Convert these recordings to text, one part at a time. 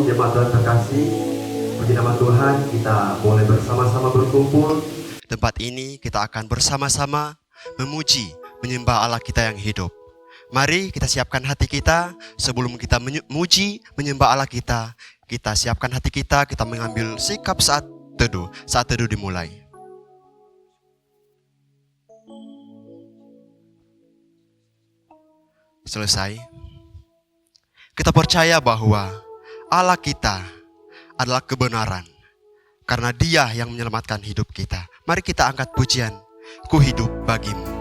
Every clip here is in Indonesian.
jemaat Tuhan terkasih, puji nama Tuhan, kita boleh bersama-sama berkumpul. Tempat ini kita akan bersama-sama memuji, menyembah Allah kita yang hidup. Mari kita siapkan hati kita sebelum kita memuji, menyembah Allah kita. Kita siapkan hati kita, kita mengambil sikap saat teduh dimulai. Selesai. Kita percaya bahwa Allah kita adalah kebenaran. Karena Dia yang menyelamatkan hidup kita. Mari kita angkat pujian, Ku hidup bagimu.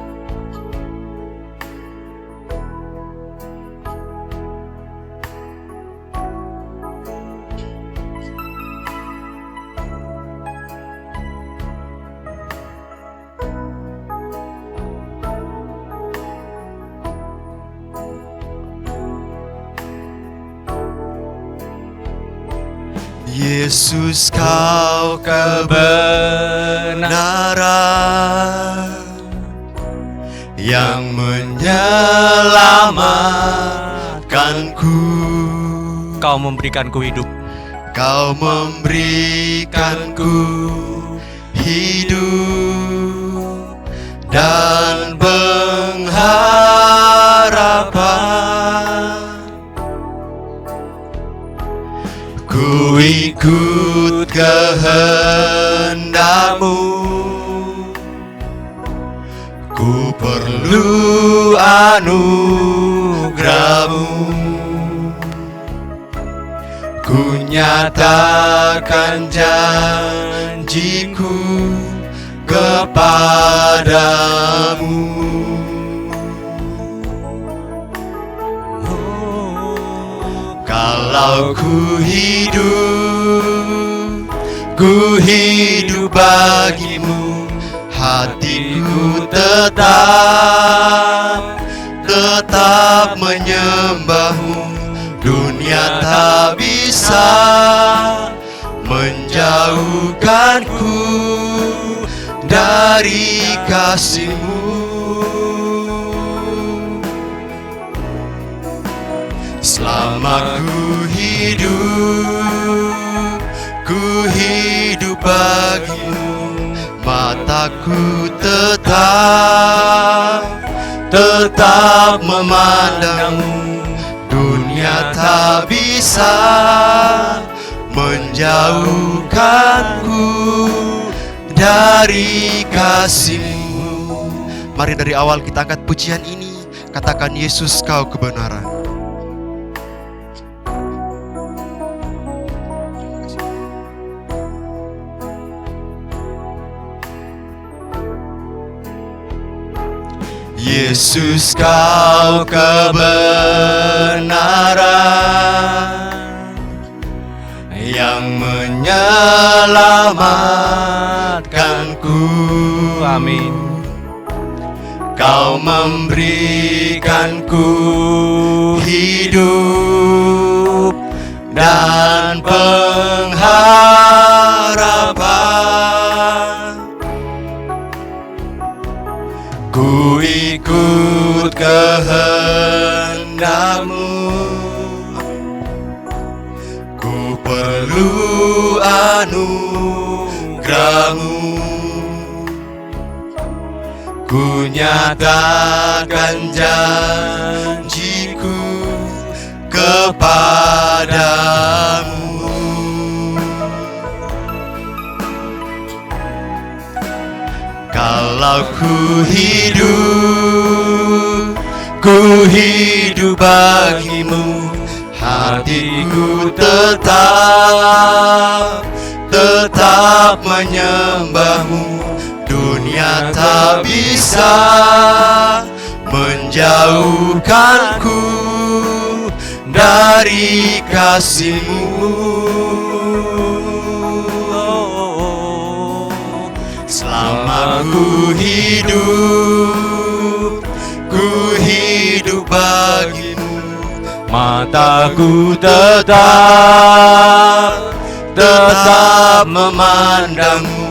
Yesus, Kau kebenaran yang menyelamatkanku. Kau memberikanku hidup. Kau memberikanku hidup dan pengharapan. Ku ikut kehendak-Mu, ku perlu anugerah-Mu. Ku nyatakan janjiku kepadamu. Kalau ku hidup bagimu, hatiku tetap menyembah-Mu. Dunia tak bisa menjauhkanku dari kasih-Mu. Selama ku hidup bagimu, mataku tetap memandang-Mu. Dunia tak bisa menjauhkanku dari kasih-Mu. Mari dari awal kita angkat pujian ini, katakan Yesus, Kau kebenaran. Yesus, Kau kebenaran yang menyelamatkanku. Amin. Kau memberikanku hidup dan pengharapan. Ku ikut kehendak-Mu, ku perlu anugerah-Mu. Ku nyatakan janjiku kepadamu. Kalau ku hidup bagimu, hatiku tetap menyembah-Mu. Dunia tak bisa menjauhkanku dari kasih-Mu. Selama ku hidup bagimu, mataku tetap memandang-Mu.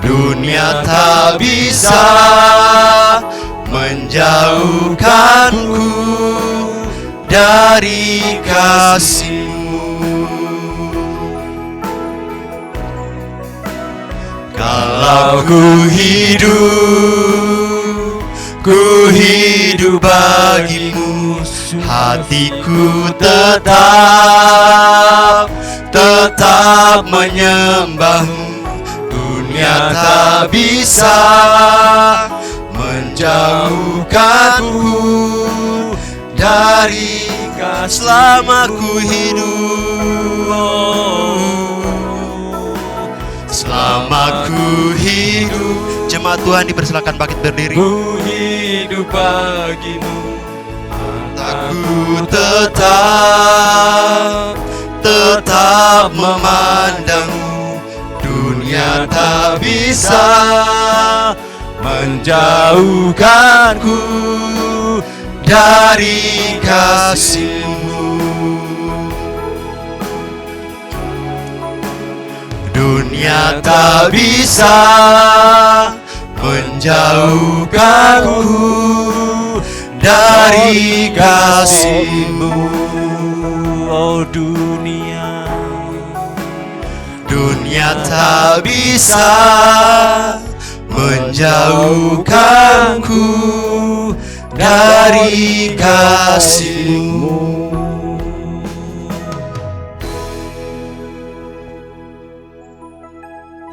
Dunia tak bisa menjauhkanku dari kasih-Mu. Walau ku hidup bagimu, hatiku tetap menyembahmu. Dunia tak bisa menjauhkanku dari kasih. Selama ku hidup, jemaat Tuhan dipersilakan bangkit berdiri. Ku hidup bagimu, Aku tetap memandangmu. Dunia tak bisa menjauhkanku dari kasih-Mu. Dunia tak bisa menjauhkanku dari kasih-Mu. oh dunia. Dunia tak bisa menjauhkanku dari kasih-Mu.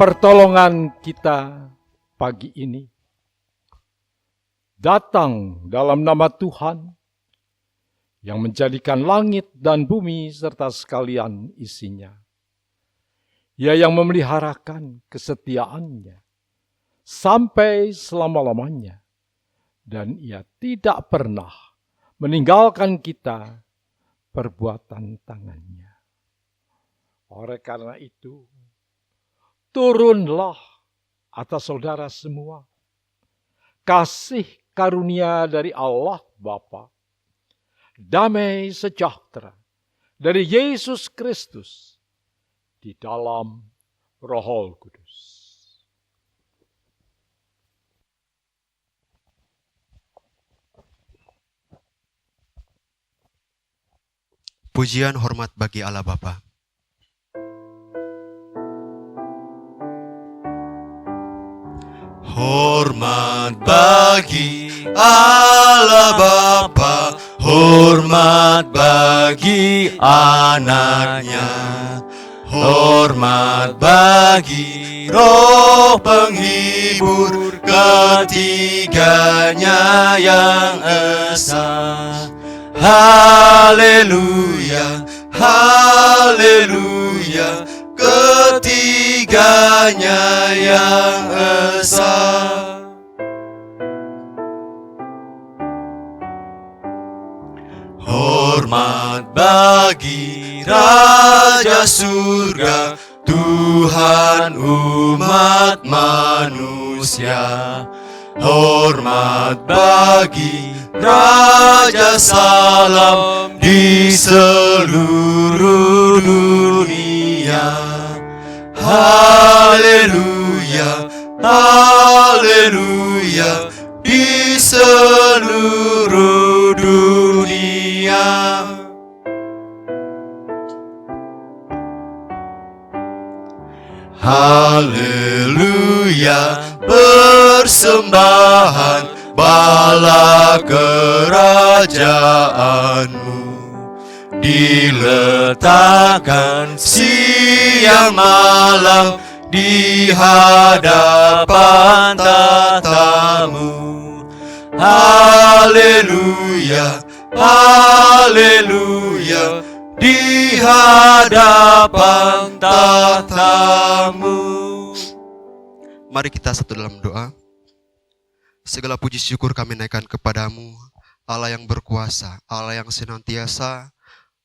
Pertolongan kita pagi ini datang dalam nama Tuhan yang menjadikan langit dan bumi serta sekalian isinya. Ia yang memeliharakan kesetiaannya sampai selama-lamanya, dan Ia tidak pernah meninggalkan kita perbuatan tangannya. Oleh karena itu, turunlah atas saudara semua kasih karunia dari Allah Bapa, damai sejahtera dari Yesus Kristus di dalam Roh Kudus. Pujian hormat bagi Allah Bapa. Hormat bagi Allah Bapa, hormat bagi anaknya, hormat bagi Roh penghibur ketiganya yang esa. Haleluya, haleluya, ketiganya yang esa. Hormat bagi Raja Surga, Tuhan umat manusia. Hormat bagi Raja Salam di seluruh dunia. Haleluya, haleluya, di seluruh dunia. Haleluya, persembahan bala kerajaanmu diletakkan siang malam di hadapan tatamu. Haleluya, haleluya, di hadapan tatamu. Mari kita satu dalam doa. Segala puji syukur kami naikkan kepadamu, Allah yang berkuasa, Allah yang senantiasa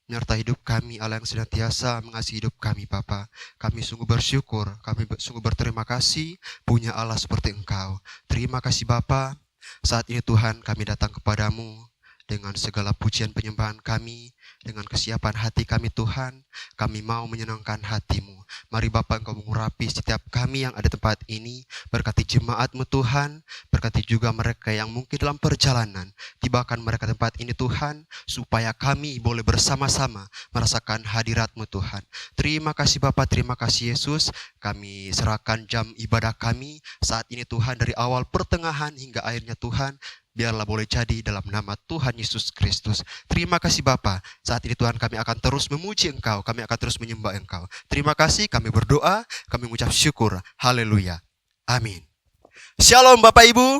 menyertai hidup kami, Allah yang senantiasa mengasihi hidup kami, Bapa. Kami sungguh bersyukur, kami sungguh berterima kasih punya Allah seperti Engkau. Terima kasih Bapa. Saat ini Tuhan kami datang kepadamu dengan segala pujian penyembahan kami, dengan kesiapan hati kami Tuhan, kami mau menyenangkan hati-Mu. Mari Bapa, Engkau mengurapi setiap kami yang ada tempat ini, berkati jemaat-Mu Tuhan, berkati juga mereka yang mungkin dalam perjalanan, tibakan mereka tempat ini Tuhan, supaya kami boleh bersama-sama merasakan hadirat-Mu Tuhan. Terima kasih Bapa, terima kasih Yesus, kami serahkan jam ibadah kami saat ini Tuhan, dari awal pertengahan hingga akhirnya Tuhan, biarlah boleh jadi dalam nama Tuhan Yesus Kristus. Terima kasih Bapa. Saat ini Tuhan, kami akan terus memuji Engkau, kami akan terus menyembah Engkau. Terima kasih, kami berdoa, kami mengucap syukur. Haleluya. Amin. Shalom Bapak Ibu.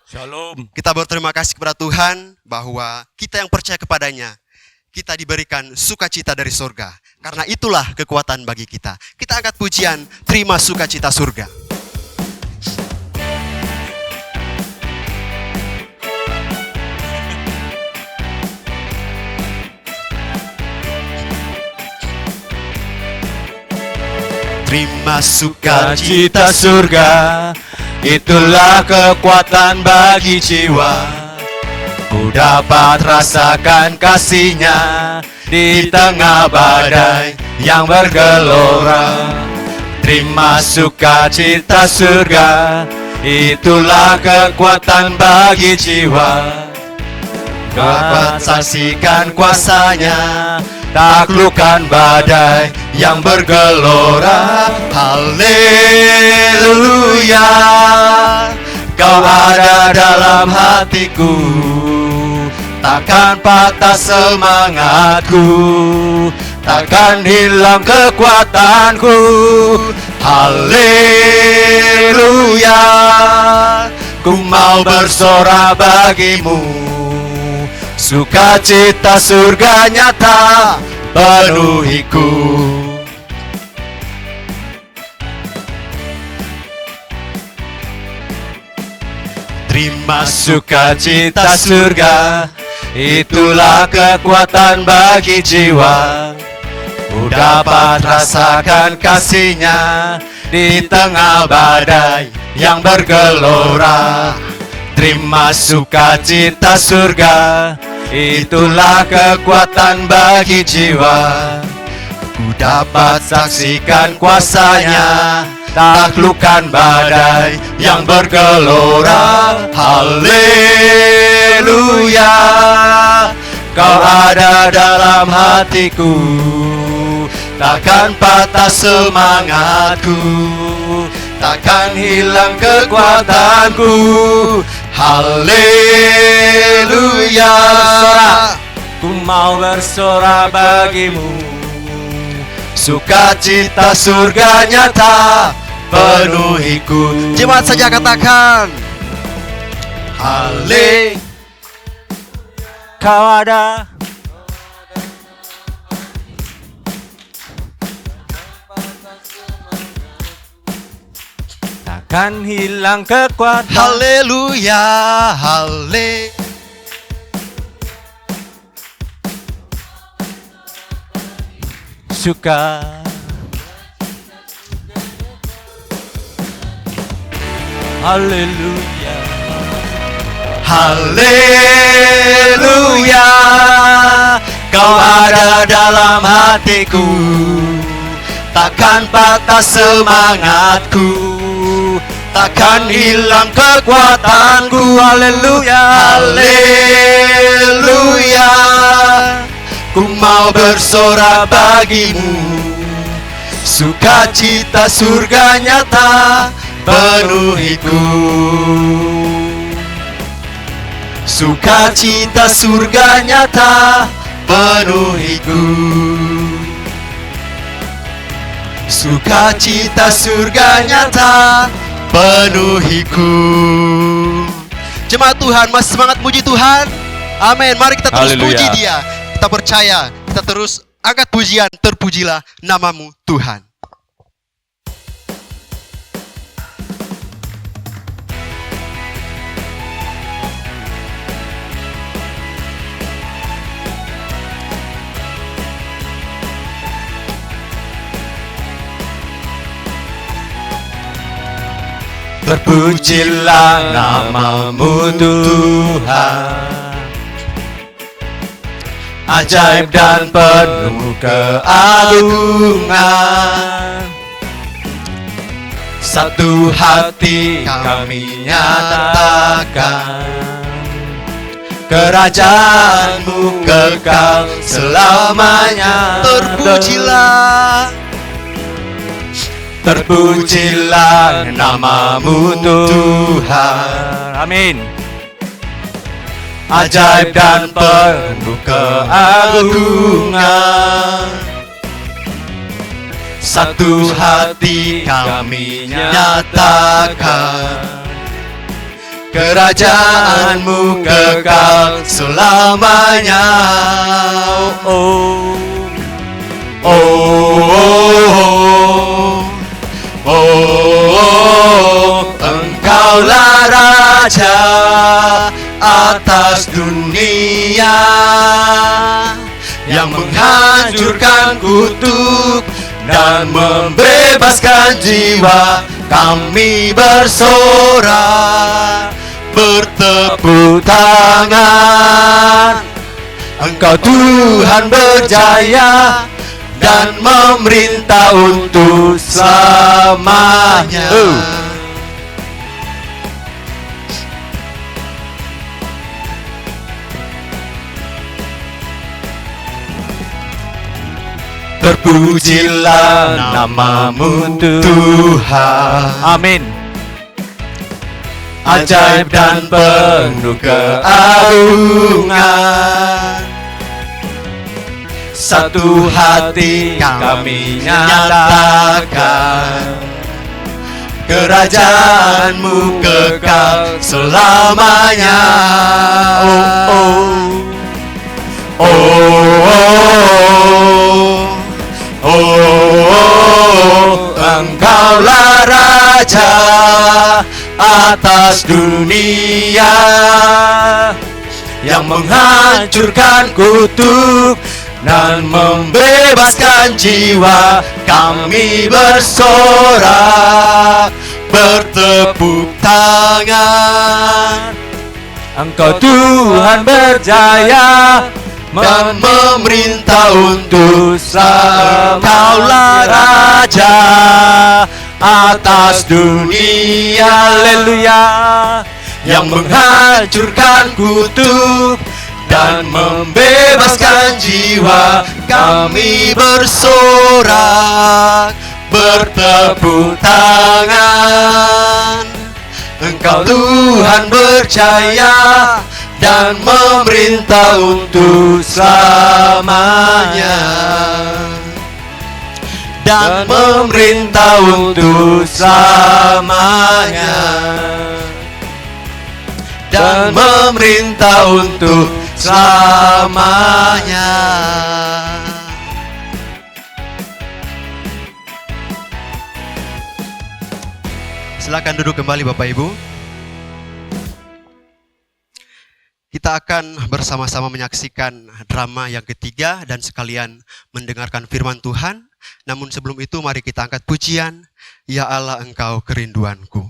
Shalom. Kita berterima kasih kepada Tuhan bahwa kita yang percaya kepadanya, kita diberikan sukacita dari surga. Karena itulah kekuatan bagi kita. Kita angkat pujian, terima sukacita surga. Terima Sukacita surga, itulah kekuatan bagi jiwa. Ku dapat rasakan kasih-Nya di tengah badai yang bergelora. Terima sukacita surga, itulah kekuatan bagi jiwa. Dapat saksikan kuasa-Nya, taklukkan badai yang bergelora. Haleluya, Kau ada dalam hatiku, takkan patah semangatku, takkan hilang kekuatanku. Haleluya, ku mau bersorak bagimu, sukacita surga nyata penuhiku. Terima sukacita surga, itulah kekuatan bagi jiwa. Ku dapat rasakan kasih-Nya di tengah badai yang bergelora. Terima sukacita surga, itulah kekuatan bagi jiwa. Ku dapat saksikan kuasa-Nya, taklukkan badai yang bergelora. Haleluya, Kau ada dalam hatiku, takkan patah semangatku, takkan hilang kekuatanku. Haleluya, ku mau bersorak bagimu, sukacita surga nyata penuhiku. Jemaat saja katakan, Hale, Kau ada. Takkan hilang kekuatan. haleluya, hale. Suka. Haleluya, Haleluya, Kau ada dalam hatiku, takkan patah semangatku, takkan hilang kekuatanku. Haleluya, haleluya, ku mau bersorak bagimu, sukacita surga nyata penuhiku. Sukacita surga nyata penuhiku. Sukacita surga nyata penuhiku. Jemaat Tuhan, masih semangat puji Tuhan? Amin. Mari kita terus Haleluya. puji Dia. Kita percaya, kita terus angkat pujian. Terpujilah namamu Tuhan. terpujilah namamu Tuhan. ajaib dan penuh keagungan. Satu hati kami nyatakan, Kerajaan-Mu kekal selamanya. Terpujilah nama-Mu Tuhan. Amin. Ajaib dan penuh keagungan, satu hati kami nyatakan, Kerajaan-Mu kekal selamanya. Oh, oh, oh, oh, oh, Engkaulah Raja atas dunia, yang menghancurkan kutuk dan membebaskan jiwa. Kami bersorak, bertepuk tangan. Engkau Tuhan berjaya dan memerintah untuk selamanya. Terpujilah nama-Mu Tuhan. Amin. Ajaib dan penuh keagungan, satu hati kami nyatakan, Kerajaan-Mu kekal selamanya. Oh, oh, oh, oh, oh, Engkaulah Raja atas dunia, yang menghancurkan kutuk dan membebaskan jiwa. Kami bersorak, bertepuk tangan. Engkau Tuhan berjaya dan memerintah untuk selamanya. Engkaulah Raja atas dunia, haleluya, yang menghancurkan kutuk dan membebaskan jiwa. Kami bersorak, bertepuk tangan. Engkau Tuhan berjaya dan memerintah untuk selamanya, dan memerintah untuk selamanya, dan memerintah untuk selamanya. Silakan duduk kembali Bapak Ibu. Kita akan bersama-sama menyaksikan drama yang ketiga dan sekalian mendengarkan firman Tuhan. Namun sebelum itu mari kita angkat pujian, Ya Allah Engkau kerinduanku.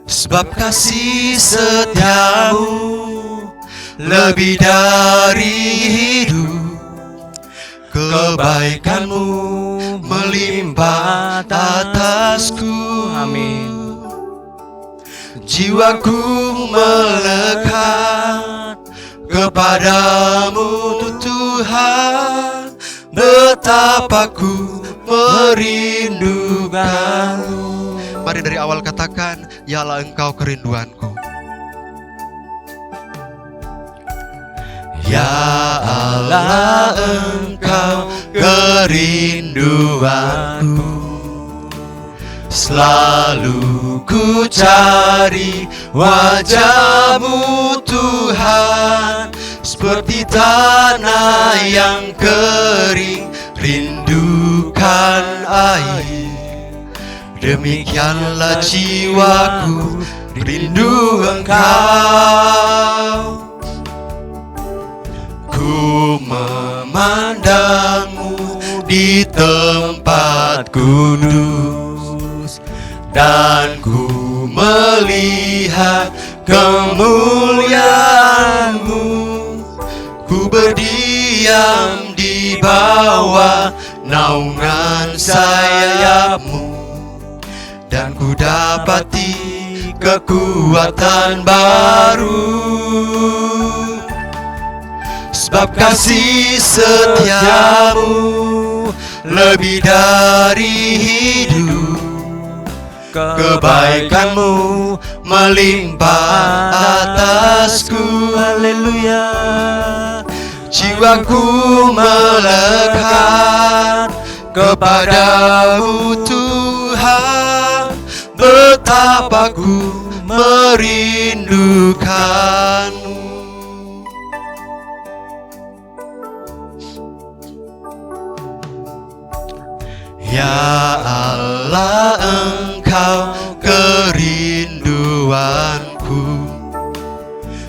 Sebab kasih setiamu lebih dari hidup, kebaikanmu melimpah atasku. Amin. Jiwaku melekat kepadamu Tuhan, betapa ku merindukanmu. Mari dari awal katakan, Ya Allah Engkau kerinduanku. Ya Allah Engkau kerinduanku, selalu ku cari wajah-Mu Tuhan, seperti tanah yang kering, rindukan air. Demikianlah jiwaku, rindu Engkau. Ku memandangmu di tempat kudus, dan ku melihat kemuliaan-Mu. Ku berdiam di bawah naungan sayap-Mu, dan ku dapati kekuatan baru. Sebab kasih setiamu lebih dari hidup, kebaikanmu melimpah atasku. Haleluya. Jiwaku melekat kepadamu Tuhan, betapa ku merindukanmu. Ya Allah, Engkau kerinduanku,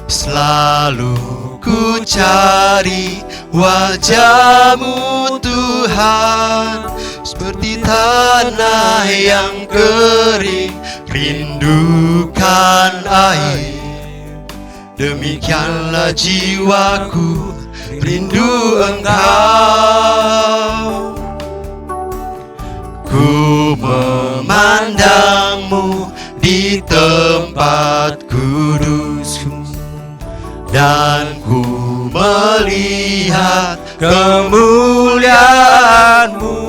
selalu ku cari wajah-Mu Tuhan, seperti tanah yang kering, rindukan air. Demikianlah jiwaku, rindu Engkau. Ku memandangmu di tempat kudus-Mu, dan ku melihat kemuliaan-Mu.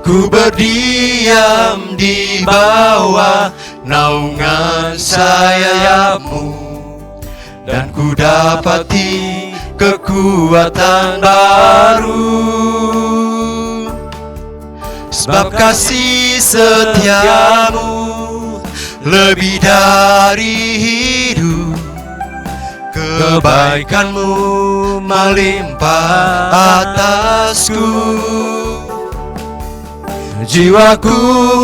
Ku berdiam di bawah naungan sayap-Mu, dan ku dapati kekuatan baru. Sebab kasih setiamu lebih dari hidup, kebaikanmu melimpah atasku. Jiwaku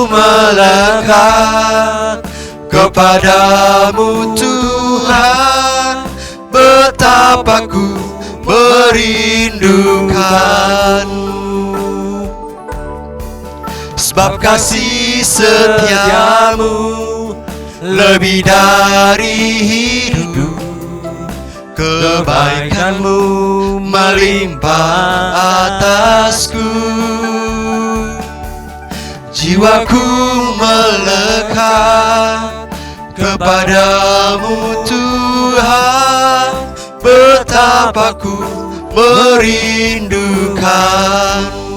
melekat kepadamu Tuhan, betapa ku merindukanmu. Sebab kasih setiamu lebih dari hidup, kebaikanmu melimpah atasku. Jiwaku melekat kepadamu Tuhan, betapa ku merindukanmu.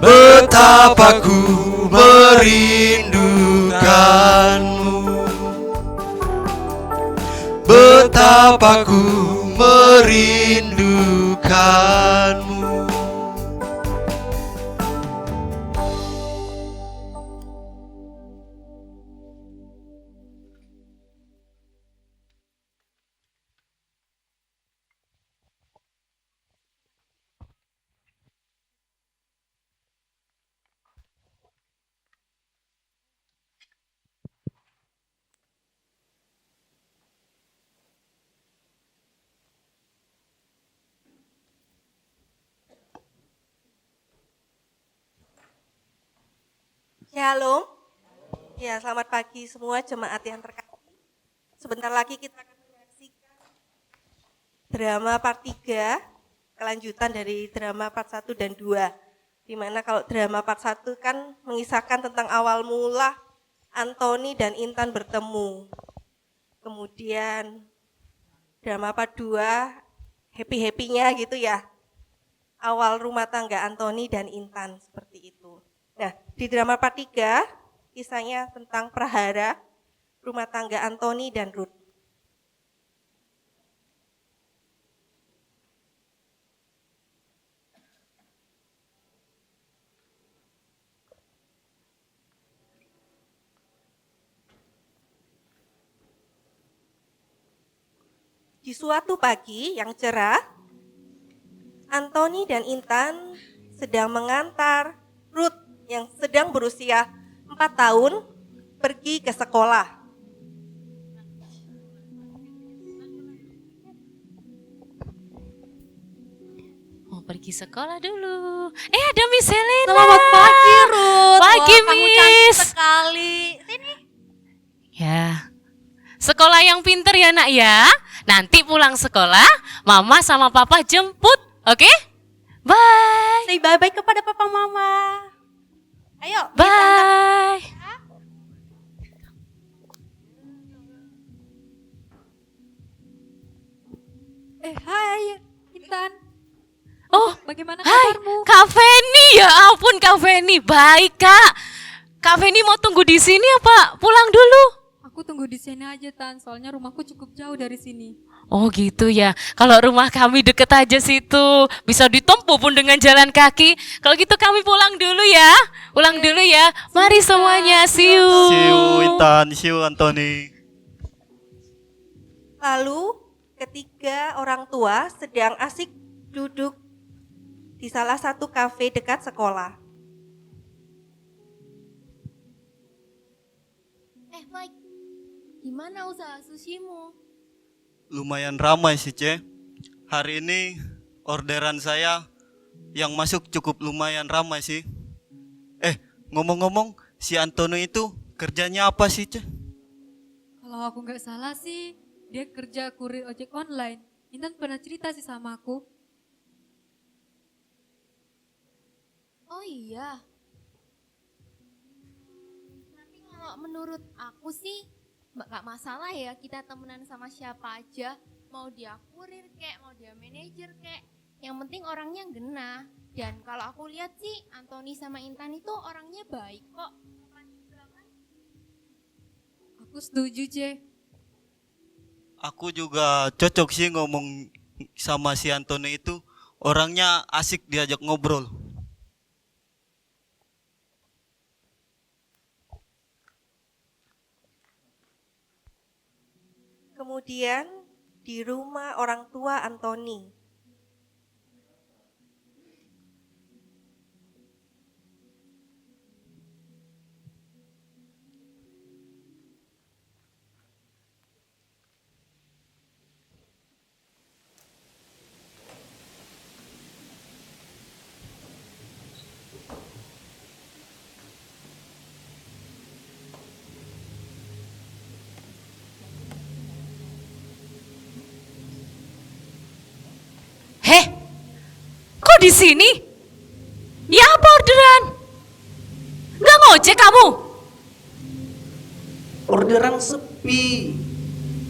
Betapa ku merindukanmu, betapa ku merindukanmu. Shalom. Ya, selamat pagi semua jemaat yang terkasih. Sebentar lagi kita akan menyaksikan drama part 3, kelanjutan dari drama part 1 dan 2. Dimana kalau drama part 1 kan mengisahkan tentang awal mula Anthony dan Intan bertemu. Kemudian drama part 2 happy-happynya gitu ya. Awal rumah tangga Anthony dan Intan seperti itu. Nah, di drama part 3, kisahnya tentang prahara rumah tangga Anthony dan Ruth. Di suatu pagi yang cerah, Antoni dan Intan sedang mengantar Ruth yang sedang berusia 4 tahun pergi ke sekolah. Mau pergi sekolah dulu. Ada Miss Helena. Selamat pagi, Ruth. Pagi, Wah, kamu cantik Miss. sekali. Sini. Ya. Sekolah yang pinter ya, Nak ya. Nanti pulang sekolah, Mama sama Papa jemput. Oke? Bye. Say bye-bye kepada papa mama. Ayo. Bye. Hai, Intan. Oh, Bagaimana hai, kabarmu? Kak Feni. Ya ampun, Kak Feni. Baik, Kak. Kak Feni mau tunggu di sini apa? Pulang dulu. Aku tunggu di sini aja, Tan. Soalnya rumahku cukup jauh dari sini. Oh gitu ya. Kalau rumah kami deket aja situ. Bisa ditempuh pun dengan jalan kaki. Kalau gitu kami pulang dulu ya. Pulang dulu ya. Mari semuanya. See you. See you Intan, see you Anthony. Lalu ketiga orang tua sedang asik duduk di salah satu kafe dekat sekolah. Mike, gimana usaha sushimu? Lumayan ramai sih, Ce. Hari ini orderan saya yang masuk cukup lumayan ramai sih. Ngomong-ngomong, si Antonio itu kerjanya apa sih, Ce? Kalau aku nggak salah sih, dia kerja kurir ojek online. Intan pernah cerita sih sama aku. Oh iya. Tapi kalau menurut aku sih gak masalah ya kita temenan sama siapa aja. Mau dia kurir kek, mau dia manajer kek. Yang penting orangnya ngena. Dan kalau aku lihat sih Anthony sama Intan itu orangnya baik kok. Aku setuju, C. Aku juga cocok sih ngomong sama si Antonio itu. Orangnya asik diajak ngobrol. Kemudian di rumah orang tua Antoni. Heh, kok di sini? Ya apa orderan? Gak ngojek kamu? Orderan sepi.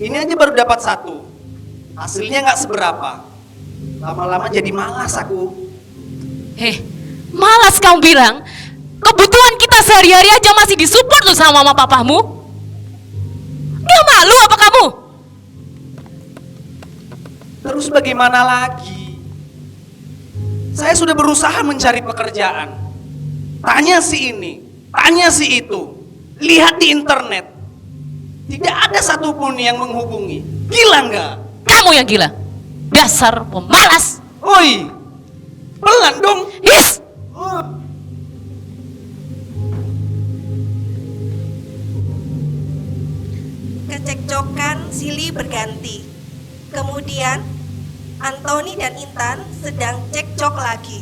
Ini aja baru dapat satu. Hasilnya nggak seberapa. Lama-lama jadi malas aku. Heh, malas kamu bilang? Kebutuhan kita sehari-hari aja masih disupport loh sama mama papamu. Gak malu apa kamu? Terus bagaimana lagi? Saya sudah berusaha mencari pekerjaan. Tanya si ini, tanya si itu. Lihat di internet. Tidak ada satupun yang menghubungi. Gila nggak? Kamu yang gila. Dasar pemalas. Oi, pelan dong. His. Oh. Kecekcokan silih berganti. Kemudian Antoni dan Intan sedang cekcok lagi.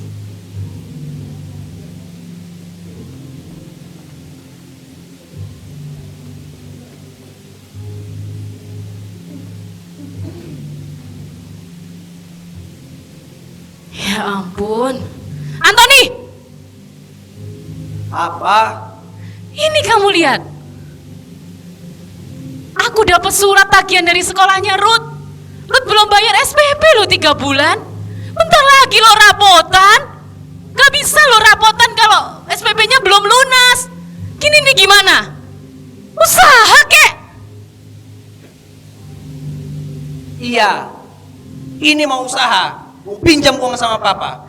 Ya ampun. Antoni, Apa? ini kamu lihat. Aku dapat surat tagihan dari sekolahnya Ruth. Ruth belum bayar SPP loh 3 bulan. Bentar lagi lo rapotan. Gak bisa lo rapotan kalau SPP-nya belum lunas. Gini nih gimana? Usaha kek. Iya. Ini mau usaha. Mau pinjam uang sama papa.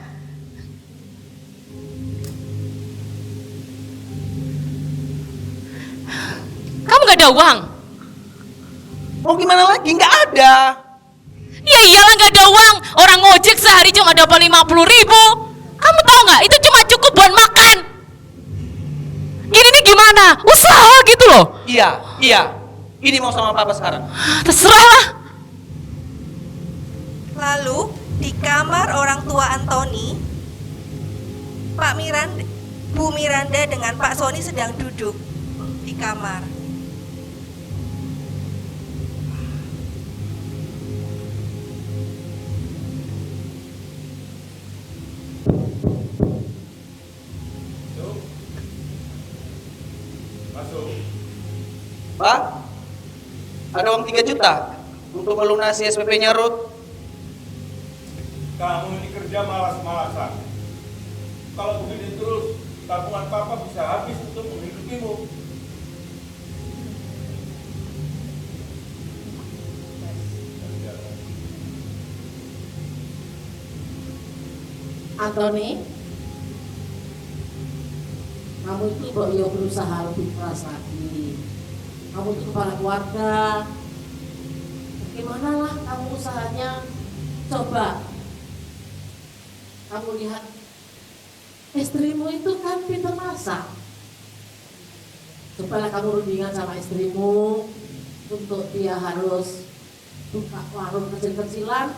Kamu gak ada uang? Mau gimana lagi? Nggak ada. Ya iyalah nggak ada uang. Orang ngojek sehari cuma dapat 50.000. Kamu tahu nggak? Itu cuma cukup buat makan. Gini nih gimana? Usaha gitu loh. Iya. Ini mau sama papa sekarang. Terserah lah. Lalu di kamar orang tua Antoni, Bu Miranda dengan Pak Sony sedang duduk di kamar. Pak, ada uang 3 juta untuk melunasi SPP-nya Ruth. Kamu ini kerja malas-malasan. Kalau begini terus, tabungan papa bisa habis untuk menghidupimu. Antoni, kamu itu kok ya berusaha lebih keras lagi. Kamu itu kepala keluarga. Bagaimana lah kamu usahanya? Coba kamu lihat istrimu itu kan pintar masak. Cobalah kamu rundingan sama istrimu untuk dia harus buka warung kecil-kecilan.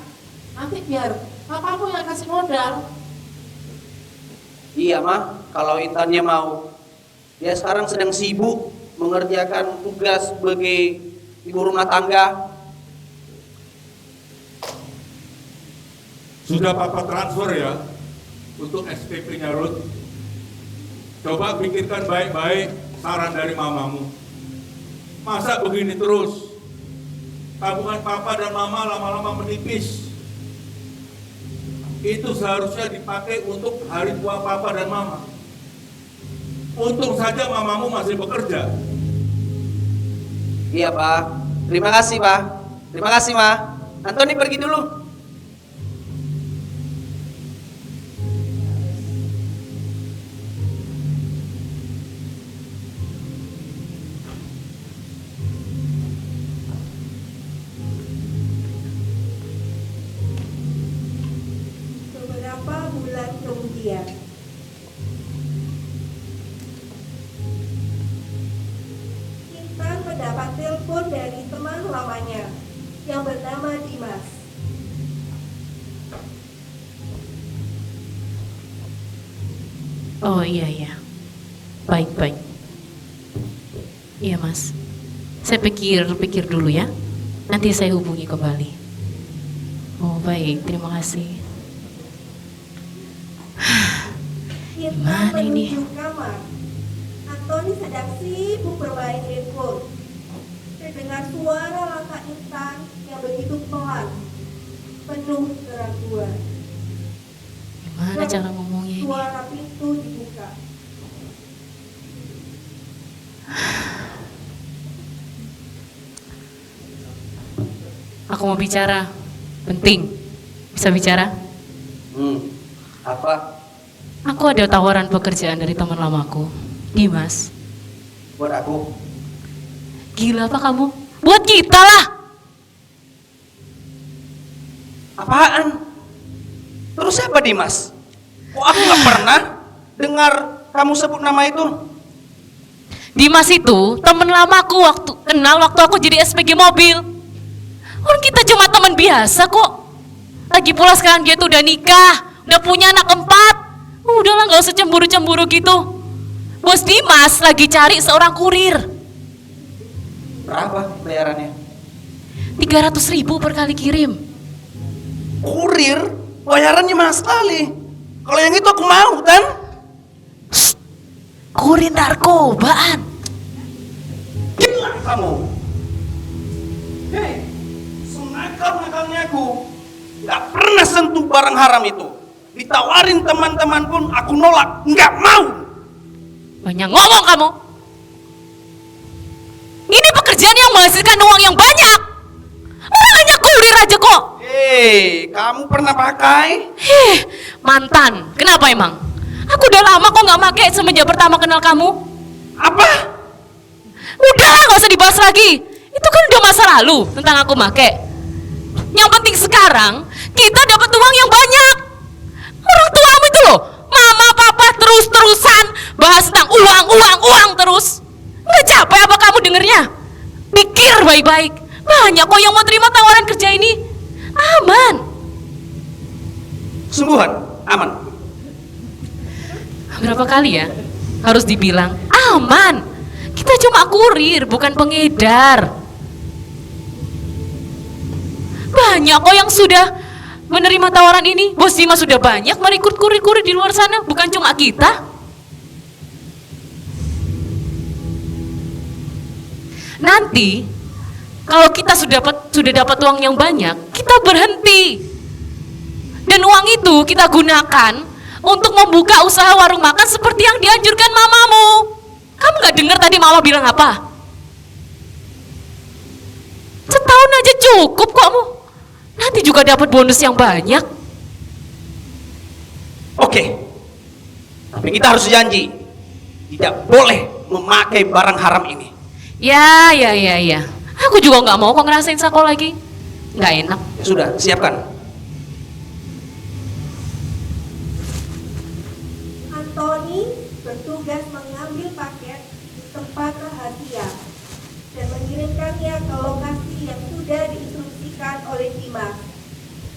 Nanti biar papamu yang kasih modal. Iya mah, kalau Intannya mau. Dia sekarang sedang sibuk mengerjakan tugas sebagai ibu rumah tangga. Sudah papa transfer ya untuk SPP-nya Ruth. Coba pikirkan baik-baik saran dari mamamu. Masa begini terus? Tabungan papa dan mama lama-lama menipis. Itu seharusnya dipakai untuk hari tua papa dan mama. Untung saja mamamu masih bekerja. Iya Pak, terima kasih Pak. Terima kasih Ma. Antoni pergi dulu. Beberapa bulan kemudian, Intan mendapat telepon dari teman lamanya yang bernama Dimas. Oh iya. Baik. Iya mas. Saya pikir dulu ya. Nanti saya hubungi kembali. Oh baik, terima kasih. Intan Gimana ini? menuju kamar. Antoni sedang sibuk bermain handphone. Terdengar suara langkah Intan yang begitu pelan, penuh keraguan. Gimana cara ngomongnya ini? Suara pintu dibuka. Aku mau bicara. Penting. Bisa bicara? Apa? Aku ada tawaran pekerjaan dari teman lamaku, Dimas. Buat aku? Gila apa kamu? Buat kita lah. Apaan? Terus siapa Dimas? Kok aku nggak pernah dengar kamu sebut nama itu? Dimas itu temen lamaku waktu aku jadi SPG mobil. Orang kita cuma teman biasa kok. Lagi pula sekarang dia tuh udah nikah, udah punya anak 4. Udahlah nggak usah cemburu-cemburu gitu. Bos Dimas lagi cari seorang kurir. Berapa bayarannya? 300.000 per kali kirim. Kurir? Bayarannya mahal sekali. Kalau yang itu aku mau, Tan. Kurir narkobaan. Gila kamu. Hei, senakal-nakalnya aku nggak pernah sentuh barang haram itu. Ditawarin teman-teman pun aku nolak, nggak mau. Banyak ngomong kamu. Ini pekerjaan yang menghasilkan uang yang banyak. Orang hanya kurir aja kok. Hei, kamu pernah pakai? Mantan. Kenapa emang? Aku udah lama kok nggak pakai semenjak pertama kenal kamu. Apa? Udahlah, nggak usah dibahas lagi. Itu kan udah masa lalu tentang aku pakai. Yang penting sekarang kita dapat uang yang banyak. Orang tuamu itu loh, mama papa terus-terusan bahas tentang uang terus. Nggak capek apa kamu dengernya? Pikir baik-baik. Banyak kok yang mau terima tawaran kerja ini. Aman. Sungguhan, aman. Berapa kali ya harus dibilang aman? Kita cuma kurir, bukan pengedar. Banyak kok yang sudah menerima tawaran ini. Bos Dimas sudah banyak merekrut kurir-kurir di luar sana, bukan cuma kita. Nanti kalau kita sudah dapat uang yang banyak, kita berhenti. Dan uang itu kita gunakan untuk membuka usaha warung makan seperti yang dianjurkan mamamu. Kamu gak dengar tadi mama bilang apa? Setahun aja cukup kok, mu. Nanti juga dapat bonus yang banyak. Oke. Tapi kita harus janji tidak boleh memakai barang haram ini. Ya. Aku juga nggak mau kok ngerasain sako lagi. Nggak enak. Ya sudah, siapkan. Antoni bertugas mengambil paket di tempat rahasia dan mengirimkannya ke lokasi yang sudah diinstruksikan oleh Dimas.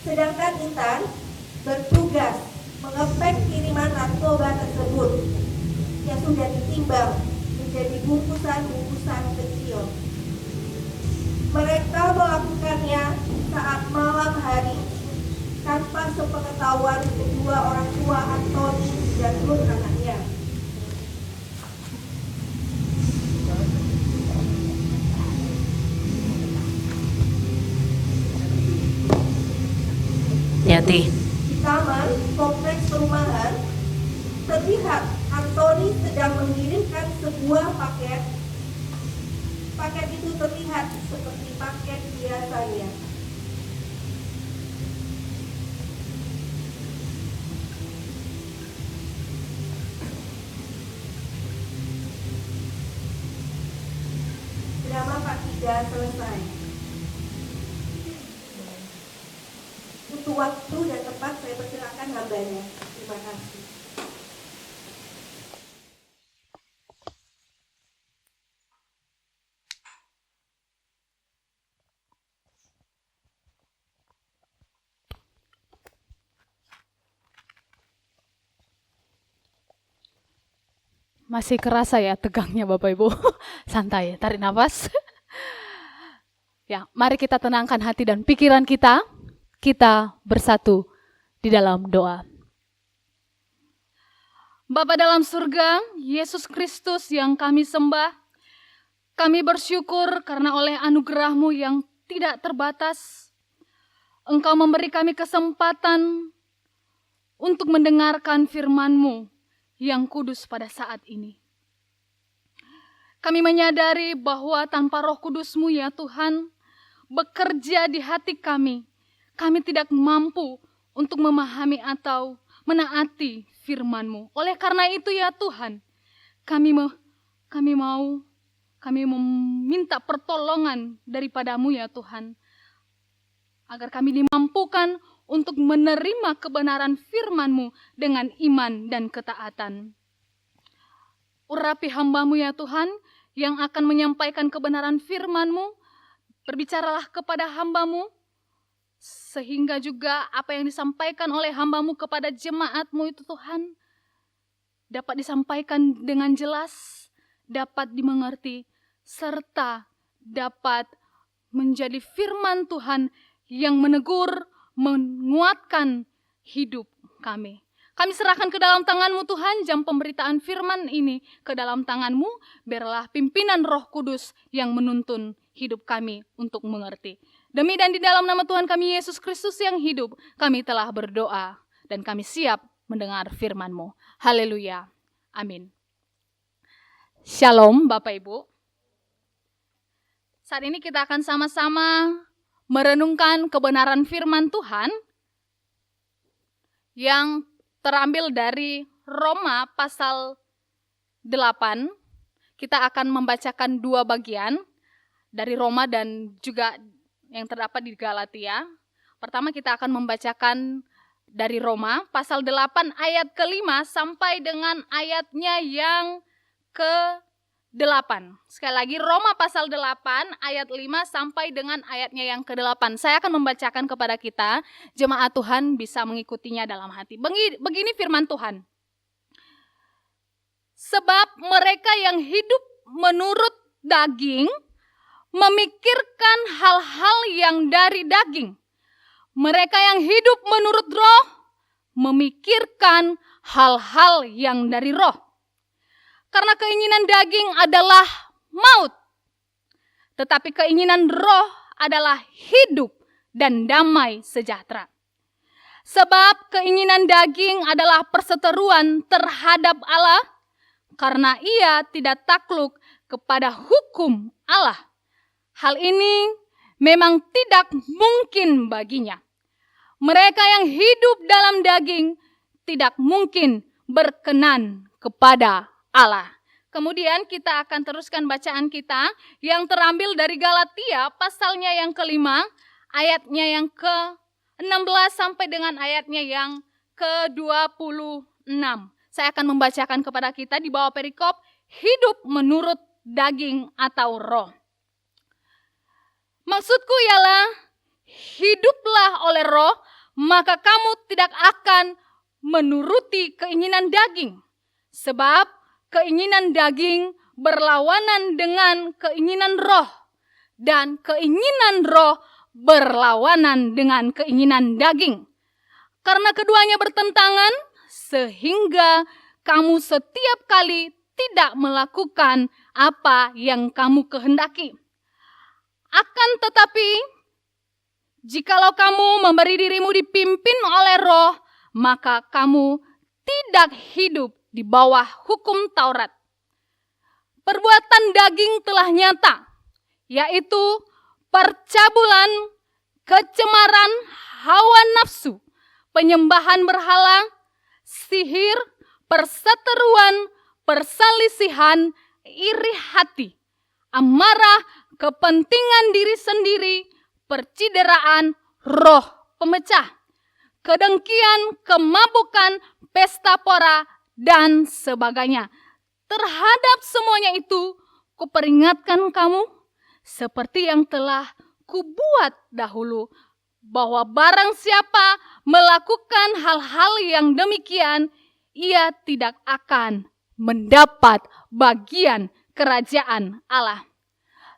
Sedangkan Intan bertugas mengepek kiriman narkoba tersebut yang sudah ditimbang menjadi bungkusan-bungkusan kecil. Mereka melakukannya saat malam hari tanpa sepengetahuan kedua orang tua Antoni dan Ruth anaknya. Hati. Di taman kompleks perumahan, terlihat Antoni sedang mengirimkan sebuah paket. Paket itu terlihat seperti paket biasanya. Drama Pak Tiga selesai. Untuk waktu dan tempat saya persilakan hambanya. Terima kasih. Masih kerasa ya tegangnya Bapak Ibu. Santai, tarik nafas. Ya, mari kita tenangkan hati dan pikiran kita. Kita bersatu di dalam doa. Bapa dalam surga, Yesus Kristus yang kami sembah, kami bersyukur karena oleh anugerah-Mu yang tidak terbatas, Engkau memberi kami kesempatan untuk mendengarkan firman-Mu yang kudus pada saat ini. Kami menyadari bahwa tanpa Roh Kudus-Mu ya Tuhan, bekerja di hati kami tidak mampu untuk memahami atau menaati firman-Mu. Oleh karena itu ya Tuhan, kami meminta pertolongan daripada-Mu ya Tuhan, agar kami dimampukan untuk menerima kebenaran firman-Mu dengan iman dan ketaatan. Urapi hamba-Mu ya Tuhan, yang akan menyampaikan kebenaran firman-Mu, berbicaralah kepada hamba-Mu, sehingga juga apa yang disampaikan oleh hamba-Mu kepada jemaat-Mu itu Tuhan, dapat disampaikan dengan jelas, dapat dimengerti, serta dapat menjadi firman Tuhan yang menegur, menguatkan hidup kami. Kami serahkan ke dalam tangan-Mu Tuhan, jam pemberitaan firman ini ke dalam tangan-Mu, biarlah pimpinan Roh Kudus yang menuntun hidup kami untuk mengerti. Demi dan di dalam nama Tuhan kami Yesus Kristus yang hidup, kami telah berdoa dan kami siap mendengar firman-Mu. Haleluya. Amin. Shalom Bapak Ibu. Saat ini kita akan sama-sama merenungkan kebenaran firman Tuhan yang terambil dari Roma pasal 8. Kita akan membacakan 2 bagian dari Roma dan juga yang terdapat di Galatia. Pertama kita akan membacakan dari Roma pasal 8 ayat ke-5 sampai dengan ayatnya yang ke-8. Sekali lagi Roma pasal 8 ayat 5 sampai dengan ayatnya yang ke-8. Saya akan membacakan kepada kita, jemaat Tuhan bisa mengikutinya dalam hati. Begini firman Tuhan. Sebab mereka yang hidup menurut daging memikirkan hal-hal yang dari daging. Mereka yang hidup menurut roh memikirkan hal-hal yang dari roh. Karena keinginan daging adalah maut, tetapi keinginan roh adalah hidup dan damai sejahtera. Sebab keinginan daging adalah perseteruan terhadap Allah, karena ia tidak takluk kepada hukum Allah. Hal ini memang tidak mungkin baginya. Mereka yang hidup dalam daging tidak mungkin berkenan kepada Allah. Kemudian kita akan teruskan bacaan kita yang terambil dari Galatia pasalnya yang ke-5, ayatnya yang ke-16 sampai dengan ayatnya yang ke-26. Saya akan membacakan kepada kita di bawah perikop hidup menurut daging atau roh. Maksudku ialah hiduplah oleh roh, maka kamu tidak akan menuruti keinginan daging. Sebab keinginan daging berlawanan dengan keinginan roh, dan keinginan roh berlawanan dengan keinginan daging. Karena keduanya bertentangan, sehingga kamu setiap kali tidak melakukan apa yang kamu kehendaki. Akan tetapi, jikalau kamu memberi dirimu dipimpin oleh roh, maka kamu tidak hidup di bawah hukum Taurat. Perbuatan daging telah nyata, yaitu percabulan, kecemaran, hawa nafsu, penyembahan berhala, sihir, perseteruan, perselisihan, iri hati, amarah, kepentingan diri sendiri, percideraan, roh pemecah, kedengkian, kemabukan, pesta pora, dan sebagainya. Terhadap semuanya itu, kuperingatkan kamu, seperti yang telah kubuat dahulu, bahwa barang siapa melakukan hal-hal yang demikian, ia tidak akan mendapat bagian kerajaan Allah.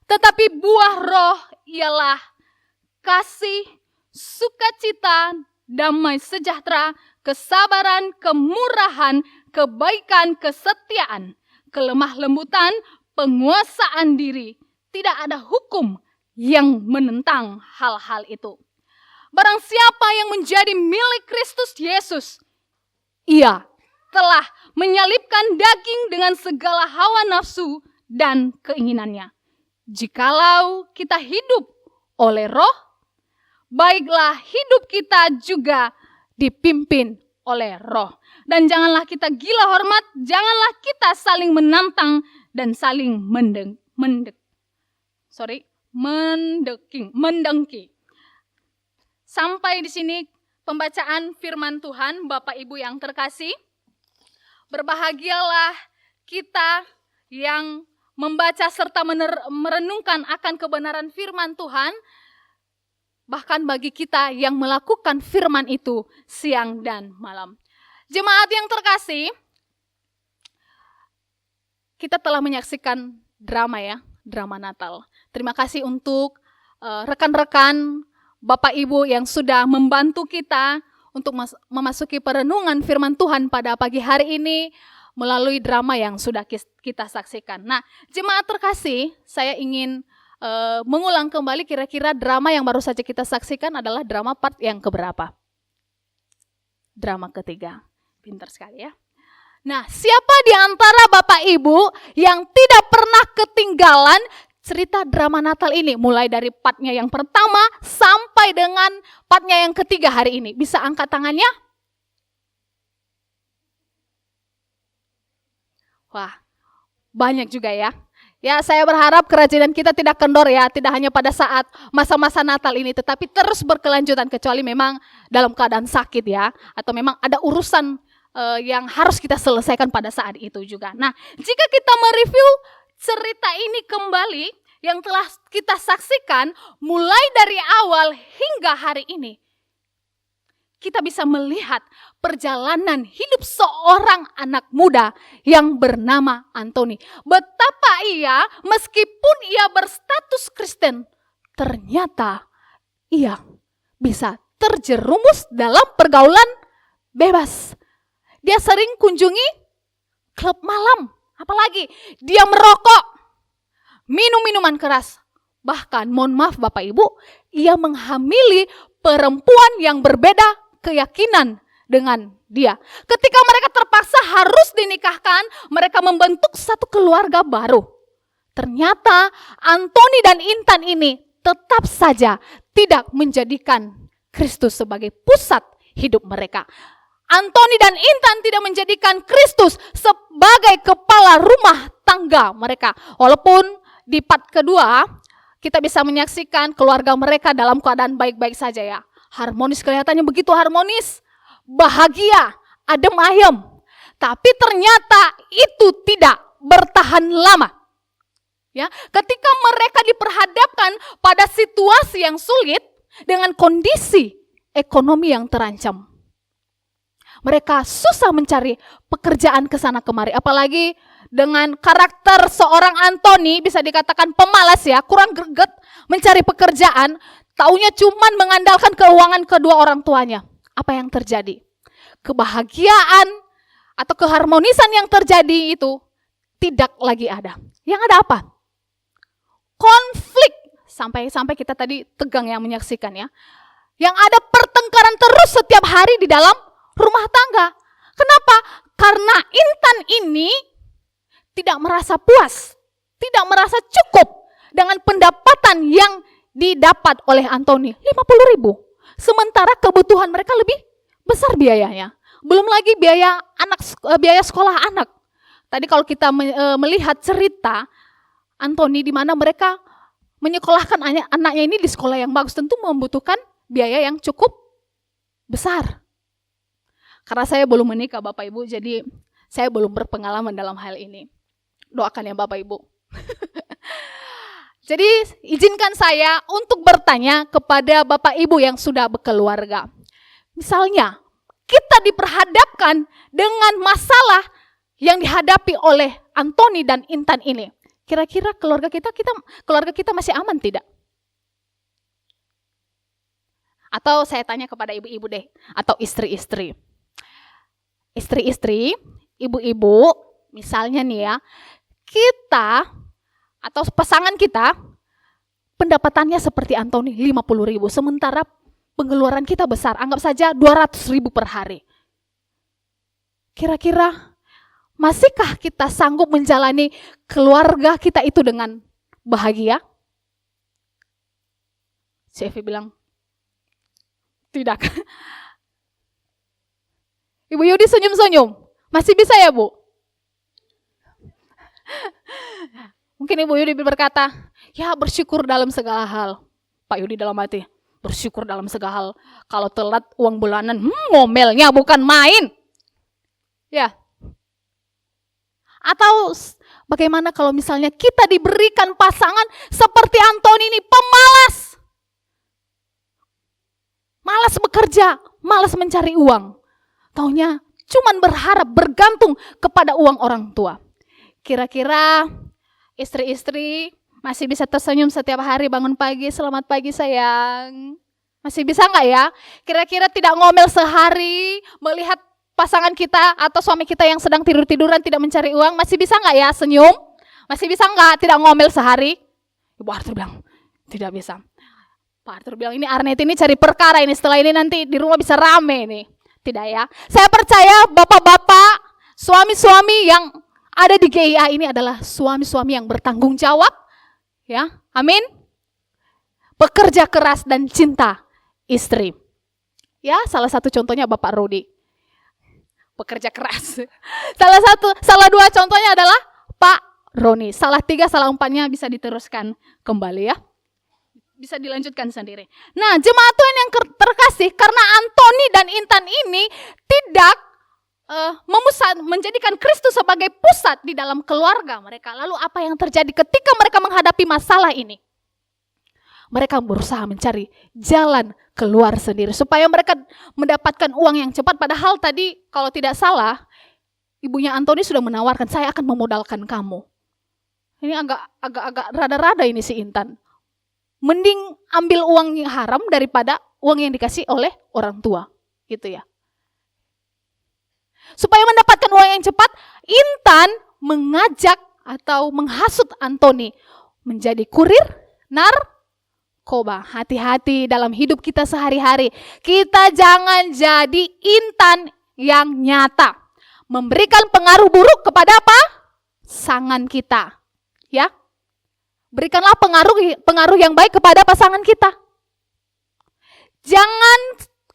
Tetapi buah roh ialah kasih, sukacita, damai sejahtera, kesabaran, kemurahan, kebaikan, kesetiaan, kelemah lembutan, penguasaan diri. Tidak ada hukum yang menentang hal-hal itu. Barang siapa yang menjadi milik Kristus Yesus, ia telah menyalibkan daging dengan segala hawa nafsu dan keinginannya. Jikalau kita hidup oleh roh, baiklah hidup kita juga dipimpin oleh roh. Dan janganlah kita gila hormat, janganlah kita saling menantang dan saling mendengki. Sampai di sini pembacaan firman Tuhan, Bapak Ibu yang terkasih. Berbahagialah kita yang membaca serta merenungkan akan kebenaran firman Tuhan, bahkan bagi kita yang melakukan firman itu siang dan malam. Jemaat yang terkasih, kita telah menyaksikan drama Natal. Terima kasih untuk rekan-rekan, Bapak Ibu yang sudah membantu kita untuk memasuki perenungan firman Tuhan pada pagi hari ini melalui drama yang sudah kita saksikan. Nah, jemaat terkasih, saya ingin mengulang kembali kira-kira drama yang baru saja kita saksikan adalah drama part yang keberapa? Drama ketiga. Pintar sekali ya. Nah, siapa di antara Bapak Ibu yang tidak pernah ketinggalan cerita drama Natal ini? Mulai dari partnya yang pertama sampai dengan partnya yang ketiga hari ini. Bisa angkat tangannya? Wah, banyak juga ya. Ya, saya berharap kerajinan kita tidak kendor ya, tidak hanya pada saat masa-masa Natal ini, tetapi terus berkelanjutan kecuali memang dalam keadaan sakit ya, atau memang ada urusan yang harus kita selesaikan pada saat itu juga. Nah, jika kita mereview cerita ini kembali yang telah kita saksikan mulai dari awal hingga hari ini, kita bisa melihat perjalanan hidup seorang anak muda yang bernama Antoni. Betapa ia, meskipun ia berstatus Kristen, ternyata ia bisa terjerumus dalam pergaulan bebas. Dia sering kunjungi klub malam, apalagi dia merokok, minum minuman keras. Bahkan, mohon maaf Bapak Ibu, ia menghamili perempuan yang berbeda keyakinan dengan dia. Ketika mereka terpaksa harus dinikahkan, mereka membentuk satu keluarga baru. Ternyata Antoni dan Intan ini tetap saja tidak menjadikan Kristus sebagai pusat hidup mereka. Antoni dan Intan tidak menjadikan Kristus sebagai kepala rumah tangga mereka. Walaupun di part kedua kita bisa menyaksikan keluarga mereka dalam keadaan baik-baik saja ya. Harmonis, kelihatannya begitu harmonis, bahagia, adem ayem. Tapi ternyata itu tidak bertahan lama. Ya, ketika mereka diperhadapkan pada situasi yang sulit dengan kondisi ekonomi yang terancam, mereka susah mencari pekerjaan ke sana kemari. Apalagi dengan karakter seorang Antoni, bisa dikatakan pemalas ya, kurang greget mencari pekerjaan, taunya cuman mengandalkan keuangan kedua orang tuanya. Apa yang terjadi? Kebahagiaan atau keharmonisan yang terjadi itu tidak lagi ada. Yang ada apa? Konflik. Sampai kita tadi tegang yang menyaksikan ya. Yang ada pertengkaran terus setiap hari di dalam rumah tangga. Kenapa? Karena Intan ini tidak merasa puas, tidak merasa cukup dengan pendapatan yang didapat oleh Antoni, 50.000. Sementara kebutuhan mereka lebih besar biayanya. Belum lagi biaya sekolah anak. Tadi kalau kita melihat cerita Antoni di mana mereka menyekolahkan anaknya ini di sekolah yang bagus, tentu membutuhkan biaya yang cukup besar. Karena saya belum menikah Bapak Ibu, jadi saya belum berpengalaman dalam hal ini. Doakan ya Bapak Ibu. Jadi izinkan saya untuk bertanya kepada Bapak Ibu yang sudah berkeluarga. Misalnya kita diperhadapkan dengan masalah yang dihadapi oleh Antoni dan Intan ini. Kira-kira keluarga kita masih aman tidak? Atau saya tanya kepada ibu-ibu deh, atau istri-istri. Istri-istri, ibu-ibu, misalnya nih ya, kita atau pasangan kita pendapatannya seperti Antoni 50.000, sementara pengeluaran kita besar, anggap saja 200.000 per hari. Kira-kira masihkah kita sanggup menjalani keluarga kita itu dengan bahagia? Si Evi bilang, tidak. Ibu Yudi senyum-senyum, masih bisa ya Bu? Mungkin Ibu Yudi berkata, ya bersyukur dalam segala hal. Pak Yudi dalam hati, bersyukur dalam segala hal. Kalau telat uang bulanan, ngomelnya bukan main. Ya. Atau bagaimana kalau misalnya kita diberikan pasangan seperti Antoni ini, pemalas. Malas bekerja, malas mencari uang. Taunya cuman berharap, bergantung kepada uang orang tua. Kira-kira istri-istri masih bisa tersenyum setiap hari bangun pagi, selamat pagi sayang. Masih bisa nggak ya? Kira-kira tidak ngomel sehari, melihat pasangan kita atau suami kita yang sedang tidur-tiduran tidak mencari uang, masih bisa nggak ya senyum? Masih bisa nggak tidak ngomel sehari? Ibu Arthur bilang, tidak bisa. Pak Arthur bilang, ini Arnet ini cari perkara ini, setelah ini nanti di rumah bisa rame nih. Tidak ya. Saya percaya bapak-bapak, suami-suami yang ada di GIA ini adalah suami-suami yang bertanggung jawab. Ya, amin. Bekerja keras dan cinta istri. Ya, salah satu contohnya Bapak Rudi. Bekerja keras. Salah dua contohnya adalah Pak Roni. Salah 3, salah 4-nya bisa diteruskan kembali ya. Bisa dilanjutkan sendiri. Nah, jemaat Tuhan yang terkasih, karena Antoni dan Intan ini tidak menjadikan Kristus sebagai pusat di dalam keluarga mereka. Lalu apa yang terjadi ketika mereka menghadapi masalah ini? Mereka berusaha mencari jalan keluar sendiri supaya mereka mendapatkan uang yang cepat. Padahal tadi kalau tidak salah, ibunya Antoni sudah menawarkan, saya akan memodalkan kamu. Ini agak rada-rada ini si Intan. Mending ambil uang yang haram daripada uang yang dikasih oleh orang tua, gitu ya. Supaya mendapatkan uang yang cepat, Intan mengajak atau menghasut Antoni menjadi kurir narkoba. Hati-hati dalam hidup kita sehari-hari. Kita jangan jadi Intan yang nyata. Memberikan pengaruh buruk kepada pasangan kita. Ya. Berikanlah pengaruh yang baik kepada pasangan kita. Jangan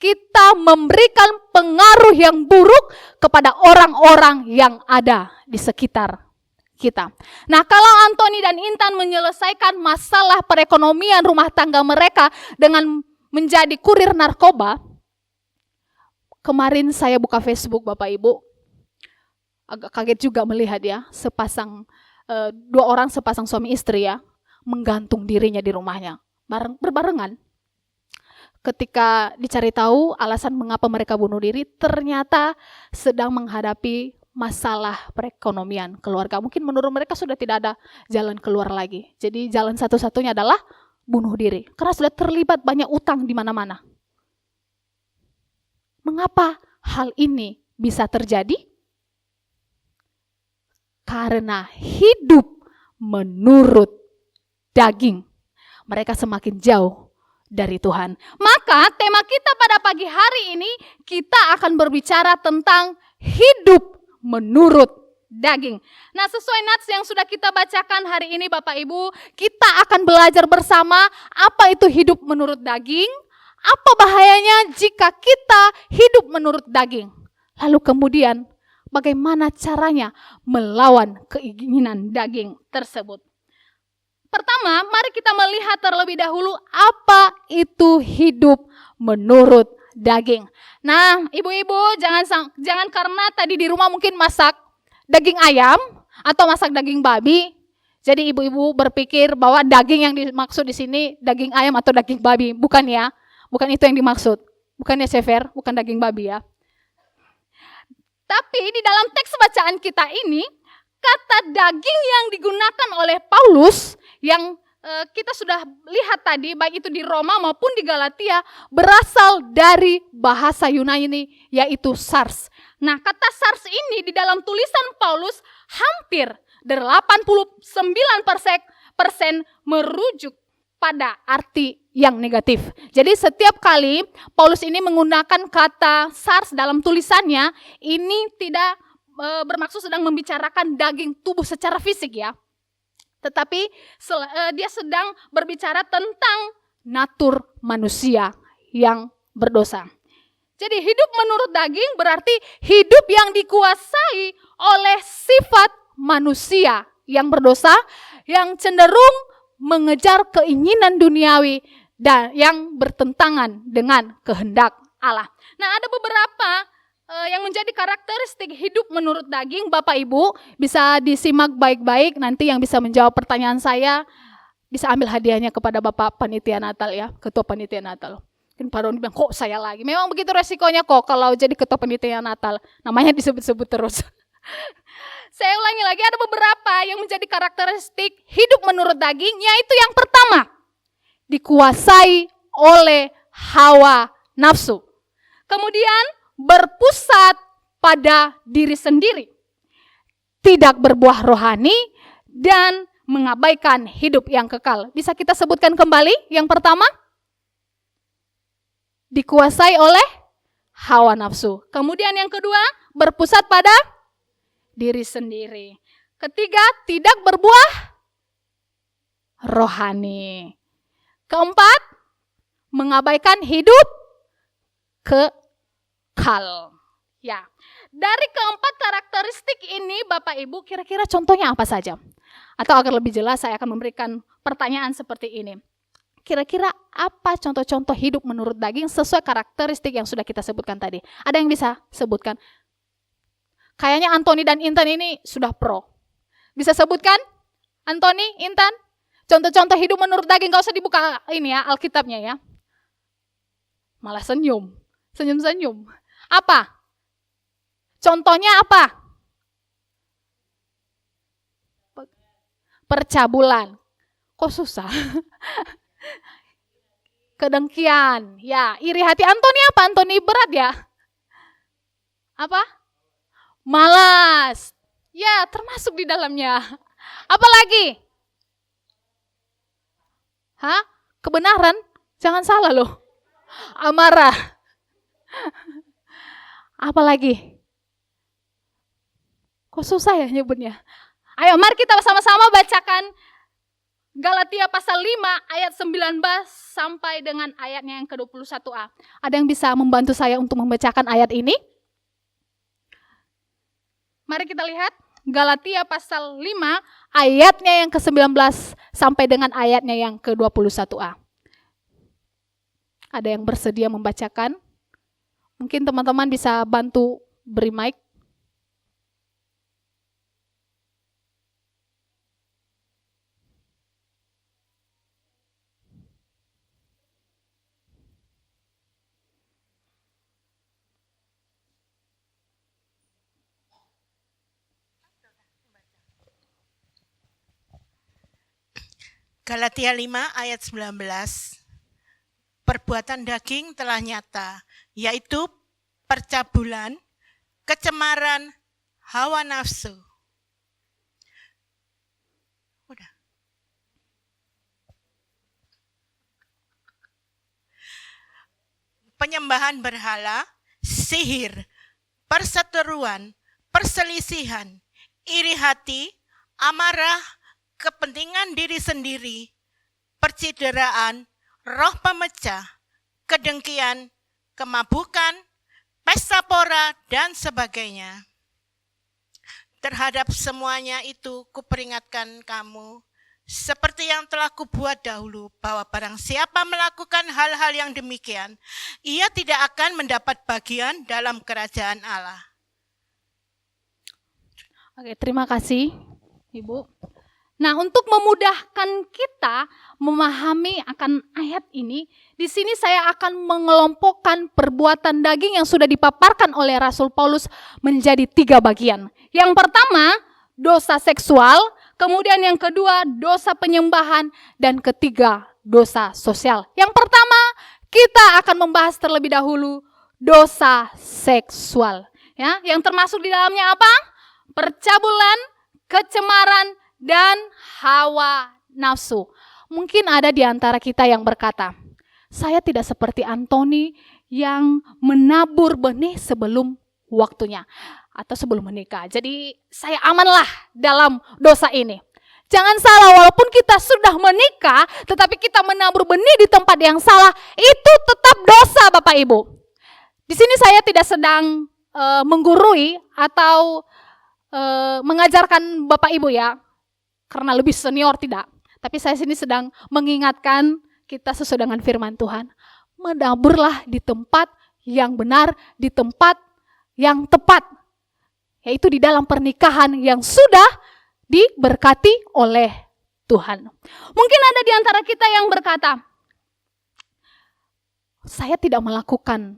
kita memberikan pengaruh yang buruk kepada orang-orang yang ada di sekitar kita. Nah, kalau Antoni dan Intan menyelesaikan masalah perekonomian rumah tangga mereka dengan menjadi kurir narkoba, kemarin saya buka Facebook Bapak Ibu, agak kaget juga melihat ya, dua orang sepasang suami istri ya, menggantung dirinya di rumahnya, berbarengan. Ketika dicari tahu alasan mengapa mereka bunuh diri, ternyata sedang menghadapi masalah perekonomian keluarga. Mungkin menurut mereka sudah tidak ada jalan keluar lagi. Jadi jalan satu-satunya adalah bunuh diri. Karena sudah terlibat banyak utang di mana-mana. Mengapa hal ini bisa terjadi? Karena hidup menurut daging. Mereka semakin jauh dari Tuhan. Maka tema kita pada pagi hari ini, kita akan berbicara tentang hidup menurut daging. Nah, sesuai nats yang sudah kita bacakan hari ini Bapak Ibu, kita akan belajar bersama apa itu hidup menurut daging, apa bahayanya jika kita hidup menurut daging. Lalu kemudian bagaimana caranya melawan keinginan daging tersebut. Pertama, mari kita melihat terlebih dahulu apa itu hidup menurut daging. Nah, ibu-ibu jangan karena tadi di rumah mungkin masak daging ayam atau masak daging babi, jadi ibu-ibu berpikir bahwa daging yang dimaksud di sini daging ayam atau daging babi. Bukan ya, bukan itu yang dimaksud. Bukan ya Sever, bukan daging babi ya. Tapi di dalam teks bacaan kita ini, kata daging yang digunakan oleh Paulus yang kita sudah lihat tadi, baik itu di Roma maupun di Galatia, berasal dari bahasa Yunani, yaitu sars. Nah, kata sars ini di dalam tulisan Paulus hampir 89% merujuk pada arti yang negatif. Jadi setiap kali Paulus ini menggunakan kata sars dalam tulisannya, ini tidak bermaksud sedang membicarakan daging tubuh secara fisik ya. Tetapi dia sedang berbicara tentang natur manusia yang berdosa. Jadi hidup menurut daging berarti hidup yang dikuasai oleh sifat manusia yang berdosa, yang cenderung mengejar keinginan duniawi dan yang bertentangan dengan kehendak Allah. Nah, ada beberapa yang menjadi karakteristik hidup menurut daging. Bapak Ibu bisa disimak baik-baik, nanti yang bisa menjawab pertanyaan saya bisa ambil hadiahnya kepada Bapak Panitia Natal ya, Ketua Panitia Natal. Mungkin Pak Roni bilang, kok saya lagi? Memang begitu resikonya kok kalau jadi Ketua Panitia Natal, namanya disebut-sebut terus. Saya ulangi lagi, ada beberapa yang menjadi karakteristik hidup menurut daging, yaitu yang pertama, dikuasai oleh hawa nafsu. Kemudian berpusat pada diri sendiri, tidak berbuah rohani, dan mengabaikan hidup yang kekal. Bisa kita sebutkan kembali? Yang pertama, dikuasai oleh hawa nafsu. Kemudian yang kedua, berpusat pada diri sendiri. Ketiga, tidak berbuah rohani. Keempat, mengabaikan hidup kekal. Ya, dari keempat karakteristik ini Bapak Ibu, kira-kira contohnya apa saja? Atau agar lebih jelas saya akan memberikan pertanyaan seperti ini. Kira-kira apa contoh-contoh hidup menurut daging sesuai karakteristik yang sudah kita sebutkan tadi? Ada yang bisa sebutkan? Kayaknya Antoni dan Intan ini sudah pro. Bisa sebutkan? Antoni, Intan? Contoh-contoh hidup menurut daging, gak usah dibuka ini ya, Alkitabnya ya. Malah senyum. Senyum-senyum. Apa? Contohnya apa? Percabulan. Kok susah? Kedengkian. Ya, iri hati. Antoni apa? Antoni berat ya? Apa? Malas. Ya, termasuk di dalamnya. Apa lagi? Hah? Kebenaran? Jangan salah loh. Amarah. Apa lagi? Kok susah ya nyebutnya? Ayo mari kita sama-sama bacakan Galatia pasal 5 ayat 19 sampai dengan ayatnya yang ke-21a. Ada yang bisa membantu saya untuk membacakan ayat ini? Mari kita lihat Galatia pasal 5 ayatnya yang ke-19 sampai dengan ayatnya yang ke-21a. Ada yang bersedia membacakan? Mungkin teman-teman bisa bantu beri mic. Galatia 5 ayat 19. Perbuatan daging telah nyata, yaitu percabulan, kecemaran, hawa nafsu. Udah. Penyembahan berhala, sihir, perseteruan, perselisihan, iri hati, amarah, kepentingan diri sendiri, percideraan, roh pemecah, kedengkian, kemabukan, pesta pora, dan sebagainya. Terhadap semuanya itu kuperingatkan kamu, seperti yang telah kubuat dahulu, bahwa barang siapa melakukan hal-hal yang demikian, ia tidak akan mendapat bagian dalam kerajaan Allah. Oke, terima kasih, Ibu. Nah, untuk memudahkan kita memahami akan ayat ini, di sini saya akan mengelompokkan perbuatan daging yang sudah dipaparkan oleh Rasul Paulus menjadi 3 bagian. Yang pertama, dosa seksual, kemudian yang kedua, dosa penyembahan, dan ketiga, dosa sosial. Yang pertama, kita akan membahas terlebih dahulu dosa seksual. Ya, yang termasuk di dalamnya apa? Percabulan, kecemaran, dan hawa nafsu. Mungkin ada di antara kita yang berkata, saya tidak seperti Antoni yang menabur benih sebelum waktunya atau sebelum menikah. Jadi saya amanlah dalam dosa ini. Jangan salah, walaupun kita sudah menikah, tetapi kita menabur benih di tempat yang salah, itu tetap dosa Bapak Ibu. Di sini saya tidak sedang menggurui atau mengajarkan Bapak Ibu ya, karena lebih senior tidak. Tapi saya sini sedang mengingatkan kita sesuai dengan firman Tuhan. Menaburlah di tempat yang benar, di tempat yang tepat. Yaitu di dalam pernikahan yang sudah diberkati oleh Tuhan. Mungkin ada di antara kita yang berkata, saya tidak melakukan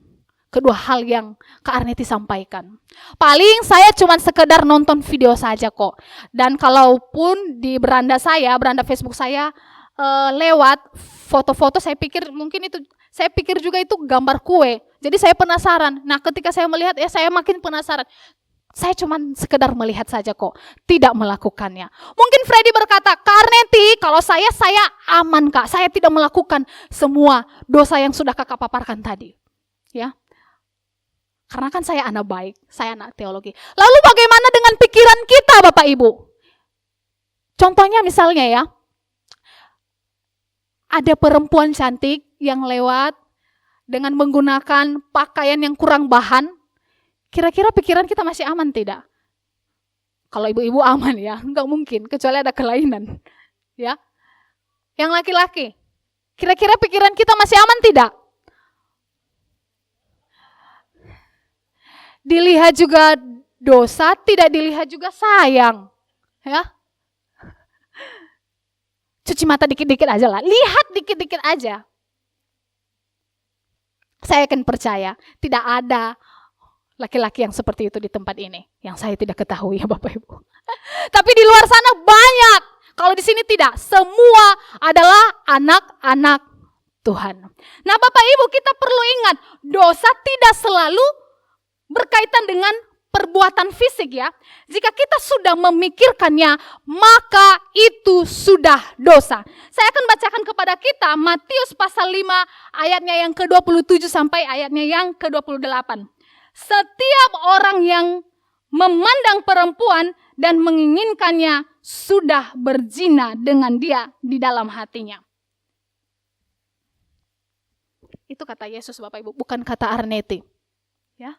kedua hal yang Kak Arneti sampaikan. Paling saya cuma sekedar nonton video saja kok. Dan kalaupun di beranda Facebook saya lewat foto-foto, saya pikir juga itu gambar kue. Jadi saya penasaran. Nah, ketika saya melihat ya saya makin penasaran. Saya cuma sekedar melihat saja kok, tidak melakukannya. Mungkin Freddy berkata, Kak Arneti, kalau saya aman Kak. Saya tidak melakukan semua dosa yang sudah Kakak paparkan tadi. Ya. Karena kan saya anak baik, saya anak teologi. Lalu bagaimana dengan pikiran kita Bapak Ibu? Contohnya misalnya ya, ada perempuan cantik yang lewat dengan menggunakan pakaian yang kurang bahan. Kira-kira pikiran kita masih aman tidak? Kalau ibu-ibu aman ya, nggak mungkin, kecuali ada kelainan. Ya, yang laki-laki, kira-kira pikiran kita masih aman tidak? Dilihat juga dosa, tidak dilihat juga sayang. Ya, cuci mata dikit-dikit aja lah, lihat dikit-dikit aja. Saya akan percaya tidak ada laki-laki yang seperti itu di tempat ini, yang saya tidak ketahui ya Bapak Ibu. Tapi di luar sana banyak. Kalau di sini tidak, semua adalah anak-anak Tuhan. Nah Bapak Ibu, kita perlu ingat, dosa tidak selalu berkaitan dengan perbuatan fisik ya. Jika kita sudah memikirkannya, maka itu sudah dosa. Saya akan bacakan kepada kita Matius pasal 5 ayatnya yang ke-27 sampai ayatnya yang ke-28. Setiap orang yang memandang perempuan dan menginginkannya sudah berzina dengan dia di dalam hatinya. Itu kata Yesus Bapak Ibu, bukan kata Arneti. Ya.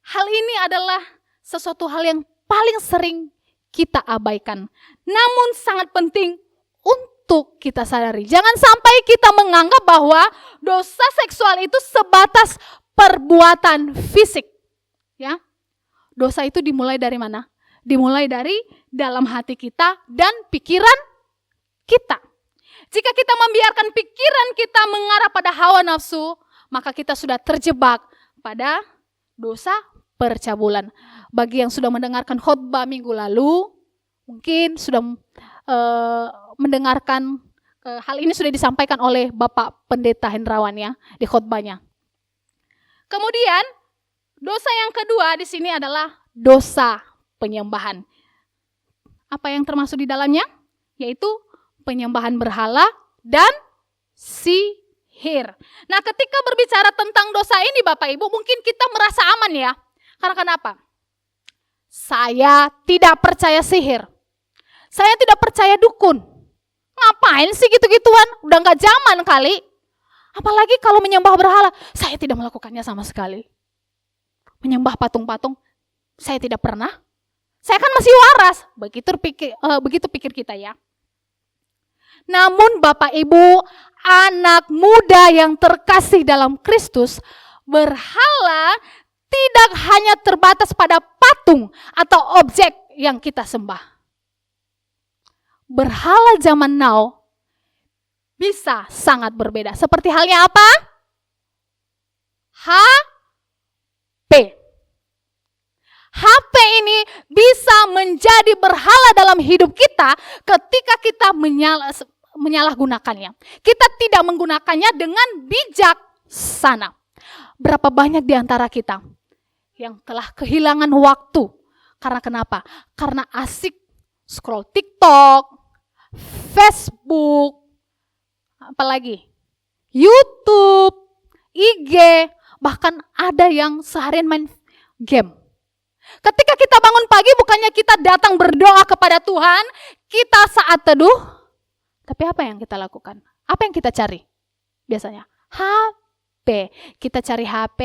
Hal ini adalah sesuatu hal yang paling sering kita abaikan. Namun sangat penting untuk kita sadari. Jangan sampai kita menganggap bahwa dosa seksual itu sebatas perbuatan fisik. Ya. Dosa itu dimulai dari mana? Dimulai dari dalam hati kita dan pikiran kita. Jika kita membiarkan pikiran kita mengarah pada hawa nafsu, maka kita sudah terjebak pada dosa percabulan. Bagi yang sudah mendengarkan khotbah minggu lalu, mungkin sudah mendengarkan hal ini sudah disampaikan oleh Bapak Pendeta Hendrawan ya di khotbahnya. Kemudian dosa yang kedua di sini adalah dosa penyembahan. Apa yang termasuk di dalamnya? Yaitu penyembahan berhala dan sihir. Nah, ketika berbicara tentang dosa ini Bapak Ibu, mungkin kita merasa aman ya. Karena kenapa? Saya tidak percaya sihir. Saya tidak percaya dukun. Ngapain sih gitu-gituan? Udah gak zaman kali. Apalagi kalau menyembah berhala. Saya tidak melakukannya sama sekali. Menyembah patung-patung, saya tidak pernah. Saya kan masih waras. Begitu pikir kita ya. Namun Bapak Ibu, anak muda yang terkasih dalam Kristus, berhala tidak hanya terbatas pada patung atau objek yang kita sembah. Berhala zaman now bisa sangat berbeda. Seperti halnya apa? HP. HP ini bisa menjadi berhala dalam hidup kita ketika kita menyalahgunakannya. Kita tidak menggunakannya dengan bijaksana. Berapa banyak di antara kita yang telah kehilangan waktu. Karena kenapa? Karena asik scroll TikTok, Facebook, apalagi YouTube, IG, bahkan ada yang seharian main game. Ketika kita bangun pagi bukannya kita datang berdoa kepada Tuhan, kita saat teduh, tapi apa yang kita lakukan? Apa yang kita cari? Biasanya HP. Kita cari HP,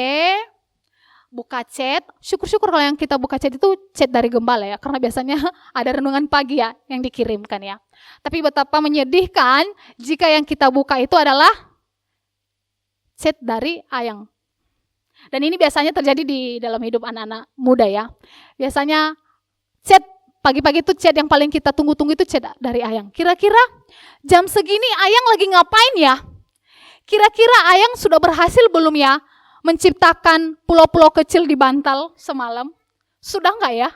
buka chat. Syukur-syukur kalau yang kita buka chat itu chat dari gembala ya, karena biasanya ada renungan pagi ya yang dikirimkan ya. Tapi betapa menyedihkan jika yang kita buka itu adalah chat dari ayang. Dan ini biasanya terjadi di dalam hidup anak-anak muda ya. Biasanya chat pagi-pagi itu chat yang paling kita tunggu-tunggu itu chat dari ayang. Kira-kira jam segini ayang lagi ngapain ya? Kira-kira ayang sudah berhasil belum ya menciptakan pulau-pulau kecil di bantal semalam? Sudah enggak ya?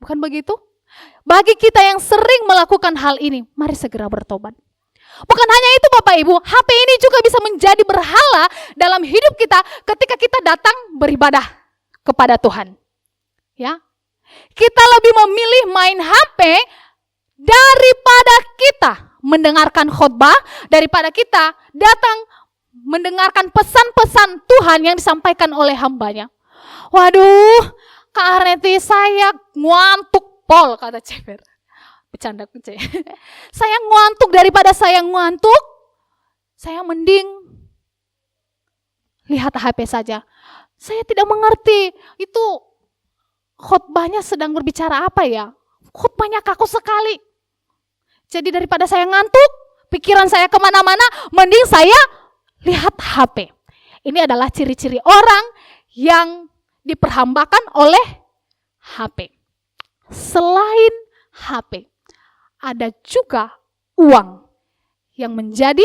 Bukan begitu? Bagi kita yang sering melakukan hal ini, mari segera bertobat. Bukan hanya itu Bapak Ibu, HP ini juga bisa menjadi berhala dalam hidup kita ketika kita datang beribadah kepada Tuhan. Ya. Kita lebih memilih main HP daripada kita mendengarkan khotbah, daripada kita datang mendengarkan pesan-pesan Tuhan yang disampaikan oleh hambanya. Waduh, Kak Arneti, saya ngantuk pol, kata Ceper. Bercanda kucing. Saya ngantuk, daripada saya ngantuk, saya mending lihat HP saja. Saya tidak mengerti itu khotbahnya sedang berbicara apa ya? Khotbahnya kaku sekali. Jadi daripada saya ngantuk, pikiran saya kemana-mana, mending saya lihat HP. Ini adalah ciri-ciri orang yang diperhambakan oleh HP. Selain HP, ada juga uang yang menjadi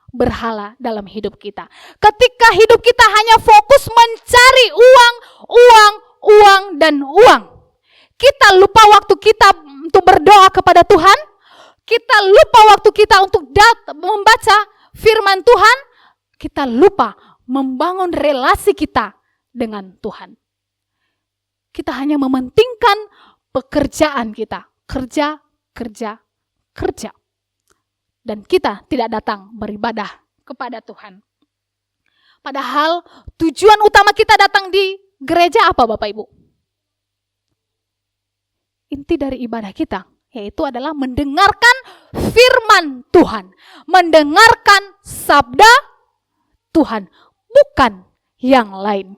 berhala dalam hidup kita. Ketika hidup kita hanya fokus mencari uang, dan uang, kita lupa waktu kita untuk berdoa kepada Tuhan, kita lupa waktu kita untuk membaca firman Tuhan, kita lupa membangun relasi kita dengan Tuhan. Kita hanya mementingkan pekerjaan kita, kerja. Dan kita tidak datang beribadah kepada Tuhan. Padahal tujuan utama kita datang di gereja apa Bapak Ibu? Inti dari ibadah kita yaitu adalah mendengarkan firman Tuhan, mendengarkan sabda Tuhan, bukan yang lain.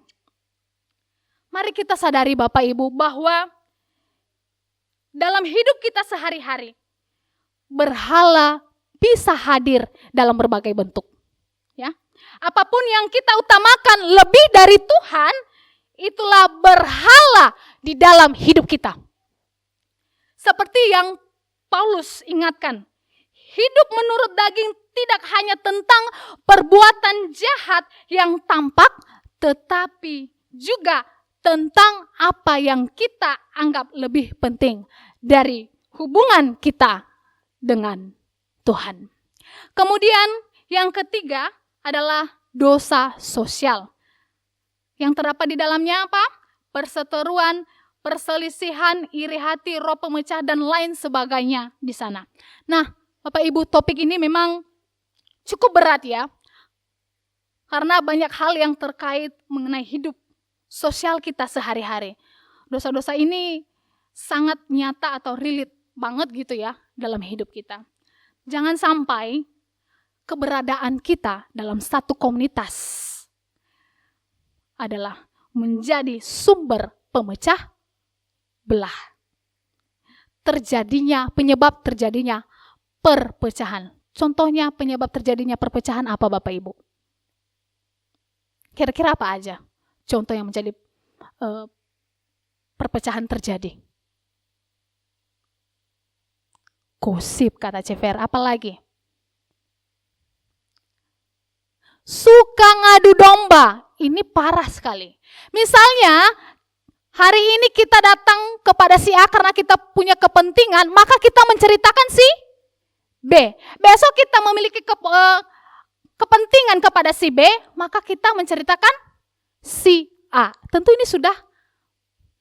Mari kita sadari Bapak Ibu bahwa dalam hidup kita sehari-hari, berhala bisa hadir dalam berbagai bentuk. Ya, apapun yang kita utamakan lebih dari Tuhan, itulah berhala di dalam hidup kita. Seperti yang Paulus ingatkan, hidup menurut daging tidak hanya tentang perbuatan jahat yang tampak, tetapi juga tentang apa yang kita anggap lebih penting dari hubungan kita dengan Tuhan. Kemudian yang ketiga adalah dosa sosial. Yang terdapat di dalamnya apa? Perseteruan, perselisihan, iri hati, roh pemecah, dan lain sebagainya di sana. Nah, Bapak Ibu, topik ini memang cukup berat ya. Karena banyak hal yang terkait mengenai hidup sosial kita sehari-hari. Dosa-dosa ini sangat nyata atau relate banget gitu ya dalam hidup kita. Jangan sampai keberadaan kita dalam satu komunitas adalah menjadi sumber pemecah belah. Penyebab terjadinya perpecahan. Contohnya penyebab terjadinya perpecahan apa Bapak Ibu? Kira-kira apa aja contoh yang menjadi perpecahan terjadi? Gosip kata CVR, apalagi? Suka ngadu domba, ini parah sekali. Misalnya, hari ini kita datang kepada si A karena kita punya kepentingan, maka kita menceritakan si B. Besok kita memiliki kepentingan kepada si B, maka kita menceritakan si A. Tentu ini sudah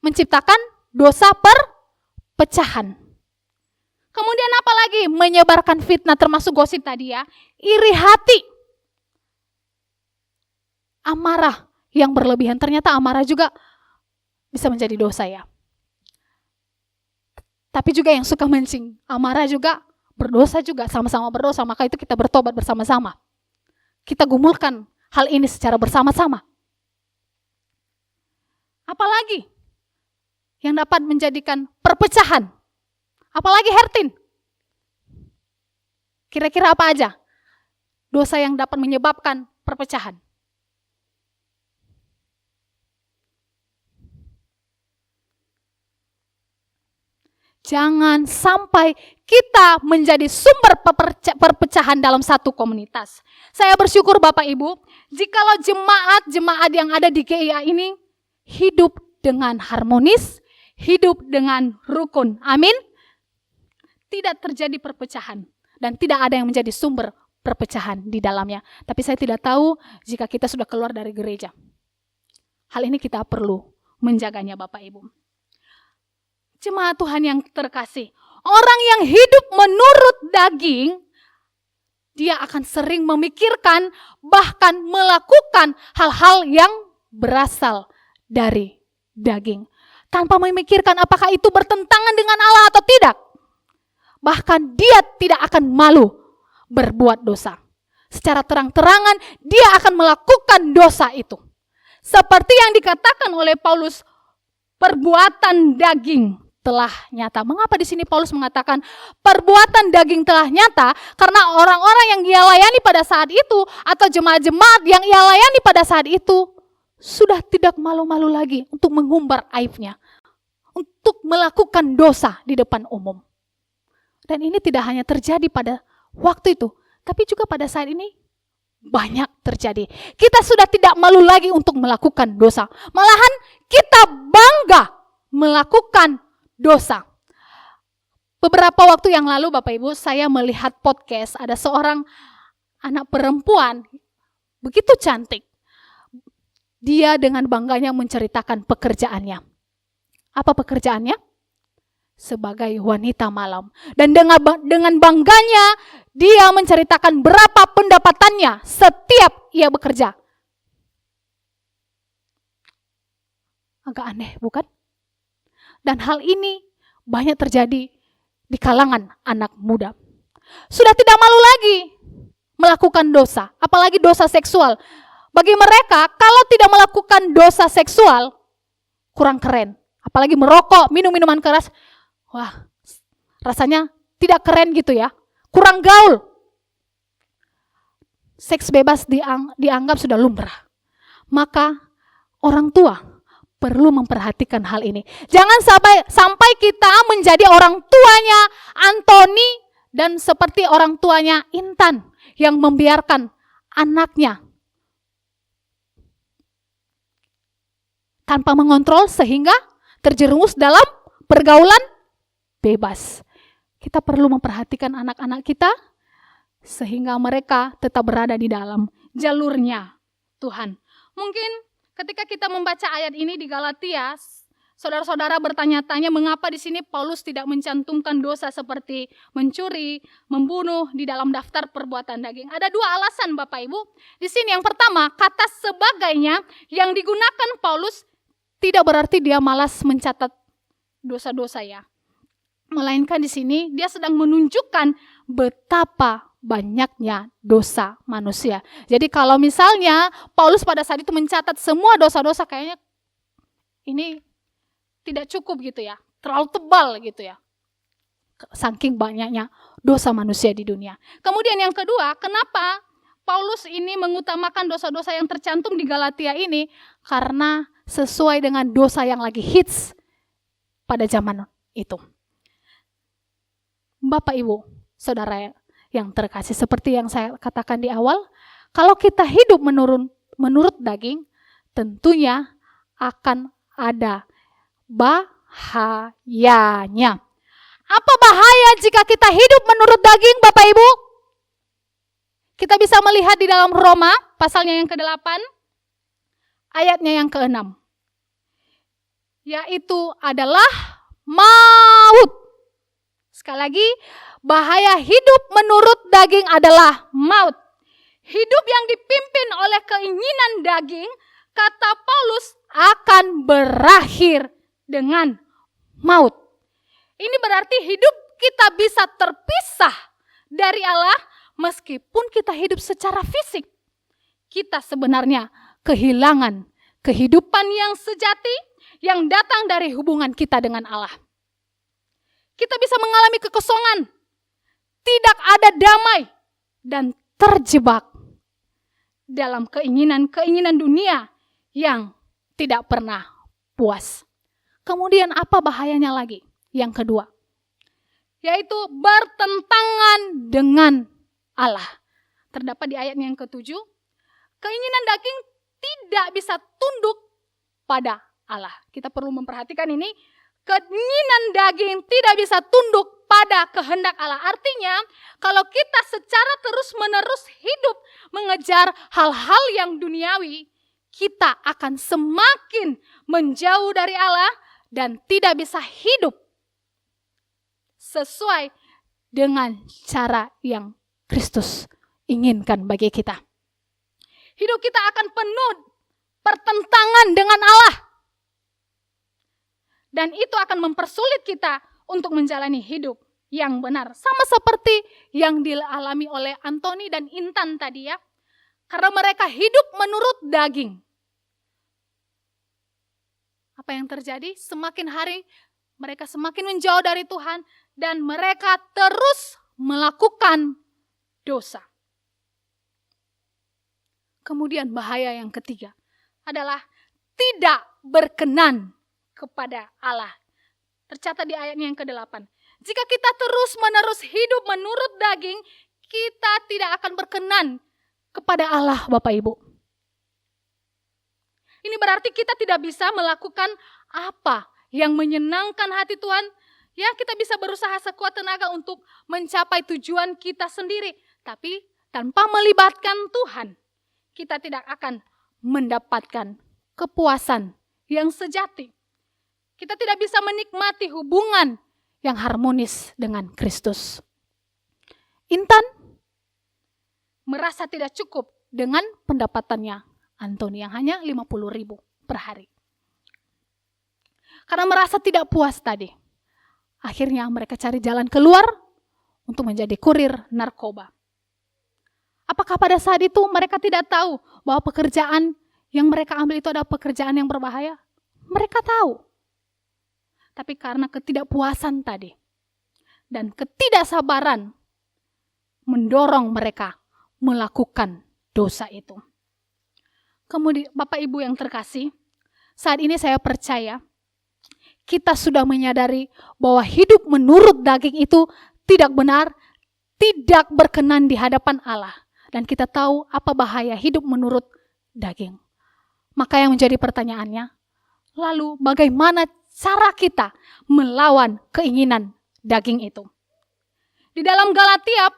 menciptakan dosa perpecahan. Kemudian apa lagi? Menyebarkan fitnah termasuk gosip tadi ya. Iri hati. Amarah yang berlebihan. Ternyata amarah juga bisa menjadi dosa ya. Tapi juga yang suka mancing amarah juga berdosa juga. Sama-sama berdosa. Maka itu kita bertobat bersama-sama. Kita gumulkan hal ini secara bersama-sama. Apalagi yang dapat menjadikan perpecahan? Apalagi Hertin? Kira-kira apa aja dosa yang dapat menyebabkan perpecahan? Jangan sampai kita menjadi sumber perpecahan dalam satu komunitas. Saya bersyukur Bapak Ibu, jikalau jemaat-jemaat yang ada di GIA ini hidup dengan harmonis, hidup dengan rukun. Amin. Tidak terjadi perpecahan dan tidak ada yang menjadi sumber perpecahan di dalamnya. Tapi saya tidak tahu jika kita sudah keluar dari gereja. Hal ini kita perlu menjaganya Bapak Ibu. Jemaat Tuhan yang terkasih, orang yang hidup menurut daging, dia akan sering memikirkan bahkan melakukan hal-hal yang berasal dari daging. Tanpa memikirkan apakah itu bertentangan dengan Allah atau tidak. Bahkan dia tidak akan malu berbuat dosa. Secara terang-terangan dia akan melakukan dosa itu. Seperti yang dikatakan oleh Paulus, perbuatan daging telah nyata. Mengapa di sini Paulus mengatakan perbuatan daging telah nyata? Karena orang-orang yang ia layani pada saat itu atau jemaat-jemaat yang ia layani pada saat itu sudah tidak malu-malu lagi untuk mengumbar aibnya, untuk melakukan dosa di depan umum. Dan ini tidak hanya terjadi pada waktu itu, tapi juga pada saat ini banyak terjadi. Kita sudah tidak malu lagi untuk melakukan dosa. Malahan kita bangga melakukan dosa. Beberapa waktu yang lalu Bapak Ibu, saya melihat podcast, ada seorang anak perempuan begitu cantik. Dia dengan bangganya menceritakan pekerjaannya. Apa pekerjaannya? Sebagai wanita malam. Dan dengan bangganya dia menceritakan berapa pendapatannya setiap ia bekerja. Agak aneh, bukan? Dan hal ini banyak terjadi di kalangan anak muda. Sudah tidak malu lagi melakukan dosa, apalagi dosa seksual. Bagi mereka, kalau tidak melakukan dosa seksual, kurang keren. Apalagi merokok, minum minuman keras, wah, rasanya tidak keren gitu ya. Kurang gaul. Seks bebas dianggap sudah lumrah. Maka orang tua perlu memperhatikan hal ini. Jangan sampai kita menjadi orang tuanya Antoni dan seperti orang tuanya Intan yang membiarkan anaknya tanpa mengontrol sehingga terjerumus dalam pergaulan bebas. Kita perlu memperhatikan anak-anak kita sehingga mereka tetap berada di dalam jalurnya Tuhan. Mungkin ketika kita membaca ayat ini di Galatia, saudara-saudara bertanya-tanya mengapa di sini Paulus tidak mencantumkan dosa seperti mencuri, membunuh di dalam daftar perbuatan daging. Ada dua alasan Bapak Ibu. Di sini yang pertama, kata sebagainya yang digunakan Paulus tidak berarti dia malas mencatat dosa-dosa ya. Melainkan di sini dia sedang menunjukkan betapa banyaknya dosa manusia. Jadi kalau misalnya Paulus pada saat itu mencatat semua dosa-dosa, kayaknya ini tidak cukup gitu ya. Terlalu tebal gitu ya. Saking banyaknya dosa manusia di dunia. Kemudian yang kedua, kenapa Paulus ini mengutamakan dosa-dosa yang tercantum di Galatia ini? Karena sesuai dengan dosa yang lagi hits pada zaman itu. Bapak Ibu, saudara yang terkasih, seperti yang saya katakan di awal, kalau kita hidup menurut daging, tentunya akan ada bahayanya. Apa bahaya jika kita hidup menurut daging, Bapak Ibu? Kita bisa melihat di dalam Roma, pasalnya yang ke-8, ayatnya yang ke-6. Yaitu adalah maut. Sekali lagi, bahaya hidup menurut daging adalah maut. Hidup yang dipimpin oleh keinginan daging, kata Paulus, akan berakhir dengan maut. Ini berarti hidup kita bisa terpisah dari Allah meskipun kita hidup secara fisik. Kita sebenarnya kehilangan kehidupan yang sejati yang datang dari hubungan kita dengan Allah. Kita bisa mengalami kekosongan, tidak ada damai, dan terjebak dalam keinginan-keinginan dunia yang tidak pernah puas. Kemudian apa bahayanya lagi? Yang kedua, yaitu bertentangan dengan Allah. Terdapat di ayat yang ke-7, keinginan daging tidak bisa tunduk pada Allah. Kita perlu memperhatikan ini. Keinginan daging tidak bisa tunduk pada kehendak Allah. Artinya, kalau kita secara terus-menerus hidup mengejar hal-hal yang duniawi, kita akan semakin menjauh dari Allah dan tidak bisa hidup sesuai dengan cara yang Kristus inginkan bagi kita. Hidup kita akan penuh pertentangan dengan Allah. Dan itu akan mempersulit kita untuk menjalani hidup yang benar. Sama seperti yang dialami oleh Antoni dan Intan tadi ya. Karena mereka hidup menurut daging. Apa apa yang terjadi? Semakin hari mereka semakin menjauh dari Tuhan dan mereka terus melakukan dosa. Kemudian bahaya yang ketiga adalah tidak berkenan kepada Allah. Tercatat di ayatnya yang ke-8. Jika kita terus-menerus hidup menurut daging, kita tidak akan berkenan kepada Allah, Bapak Ibu. Ini berarti kita tidak bisa melakukan apa yang menyenangkan hati Tuhan. Ya, kita bisa berusaha sekuat tenaga untuk mencapai tujuan kita sendiri. Tapi tanpa melibatkan Tuhan, kita tidak akan mendapatkan kepuasan yang sejati. Kita tidak bisa menikmati hubungan yang harmonis dengan Kristus. Intan merasa tidak cukup dengan pendapatannya Antoni yang hanya 50.000 per hari. Karena merasa tidak puas tadi. Akhirnya mereka cari jalan keluar untuk menjadi kurir narkoba. Apakah pada saat itu mereka tidak tahu bahwa pekerjaan yang mereka ambil itu adalah pekerjaan yang berbahaya? Mereka tahu. Tapi karena ketidakpuasan tadi dan ketidaksabaran mendorong mereka melakukan dosa itu. Kemudian Bapak Ibu yang terkasih, saat ini saya percaya kita sudah menyadari bahwa hidup menurut daging itu tidak benar, tidak berkenan di hadapan Allah. Dan kita tahu apa bahaya hidup menurut daging. Maka yang menjadi pertanyaannya, lalu bagaimana cara kita melawan keinginan daging itu? Di dalam Galatia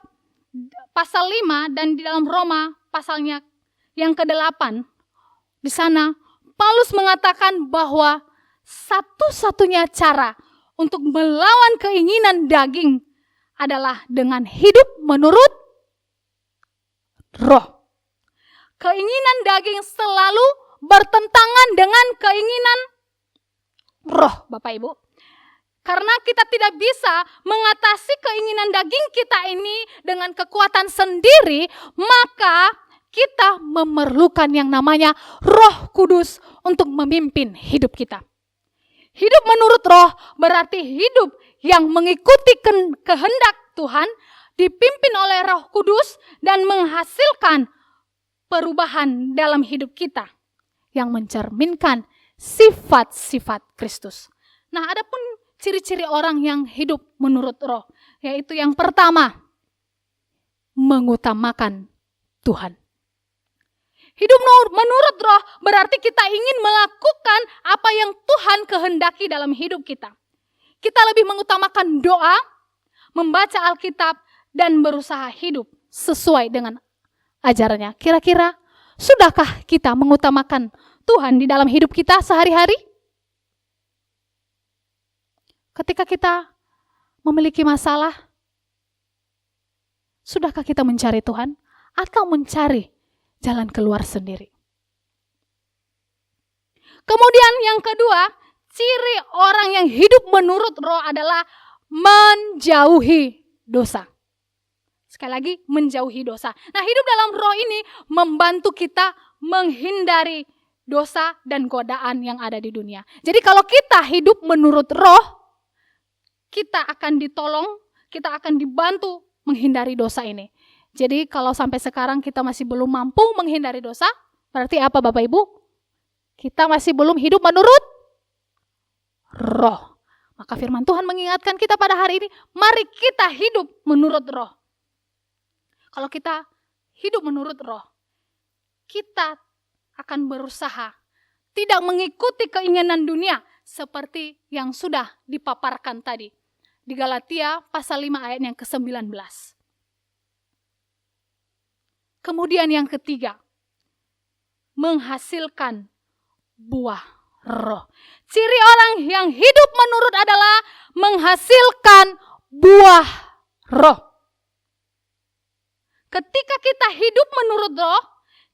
pasal 5 dan di dalam Roma pasalnya yang ke-8, di sana Paulus mengatakan bahwa satu-satunya cara untuk melawan keinginan daging adalah dengan hidup menurut roh. Keinginan daging selalu bertentangan dengan keinginan roh, Bapak Ibu. Karena kita tidak bisa mengatasi keinginan daging kita ini dengan kekuatan sendiri, maka kita memerlukan yang namanya Roh Kudus untuk memimpin hidup kita. Hidup menurut roh berarti hidup yang mengikuti kehendak Tuhan, dipimpin oleh Roh Kudus dan menghasilkan perubahan dalam hidup kita yang mencerminkan sifat-sifat Kristus. Nah, adapun ciri-ciri orang yang hidup menurut roh, yaitu yang pertama, mengutamakan Tuhan. Hidup menurut roh berarti kita ingin melakukan apa yang Tuhan kehendaki dalam hidup kita. Kita lebih mengutamakan doa, membaca Alkitab, dan berusaha hidup sesuai dengan ajarannya. Kira-kira, sudahkah kita mengutamakan Tuhan di dalam hidup kita sehari-hari? Ketika kita memiliki masalah, sudahkah kita mencari Tuhan atau mencari jalan keluar sendiri? Kemudian yang kedua, ciri orang yang hidup menurut roh adalah menjauhi dosa. Sekali lagi, menjauhi dosa. Nah, hidup dalam roh ini membantu kita menghindari dosa dan godaan yang ada di dunia. Jadi kalau kita hidup menurut roh, kita akan ditolong, kita akan dibantu menghindari dosa ini. Jadi kalau sampai sekarang kita masih belum mampu menghindari dosa, berarti apa Bapak Ibu? Kita masih belum hidup menurut roh. Maka firman Tuhan mengingatkan kita pada hari ini, mari kita hidup menurut roh. Kalau kita hidup menurut roh, kita akan berusaha tidak mengikuti keinginan dunia seperti yang sudah dipaparkan tadi di Galatia pasal 5 ayat yang ke-19. Kemudian yang ketiga, menghasilkan buah roh. Ciri orang yang hidup menurut adalah menghasilkan buah roh. Ketika kita hidup menurut roh,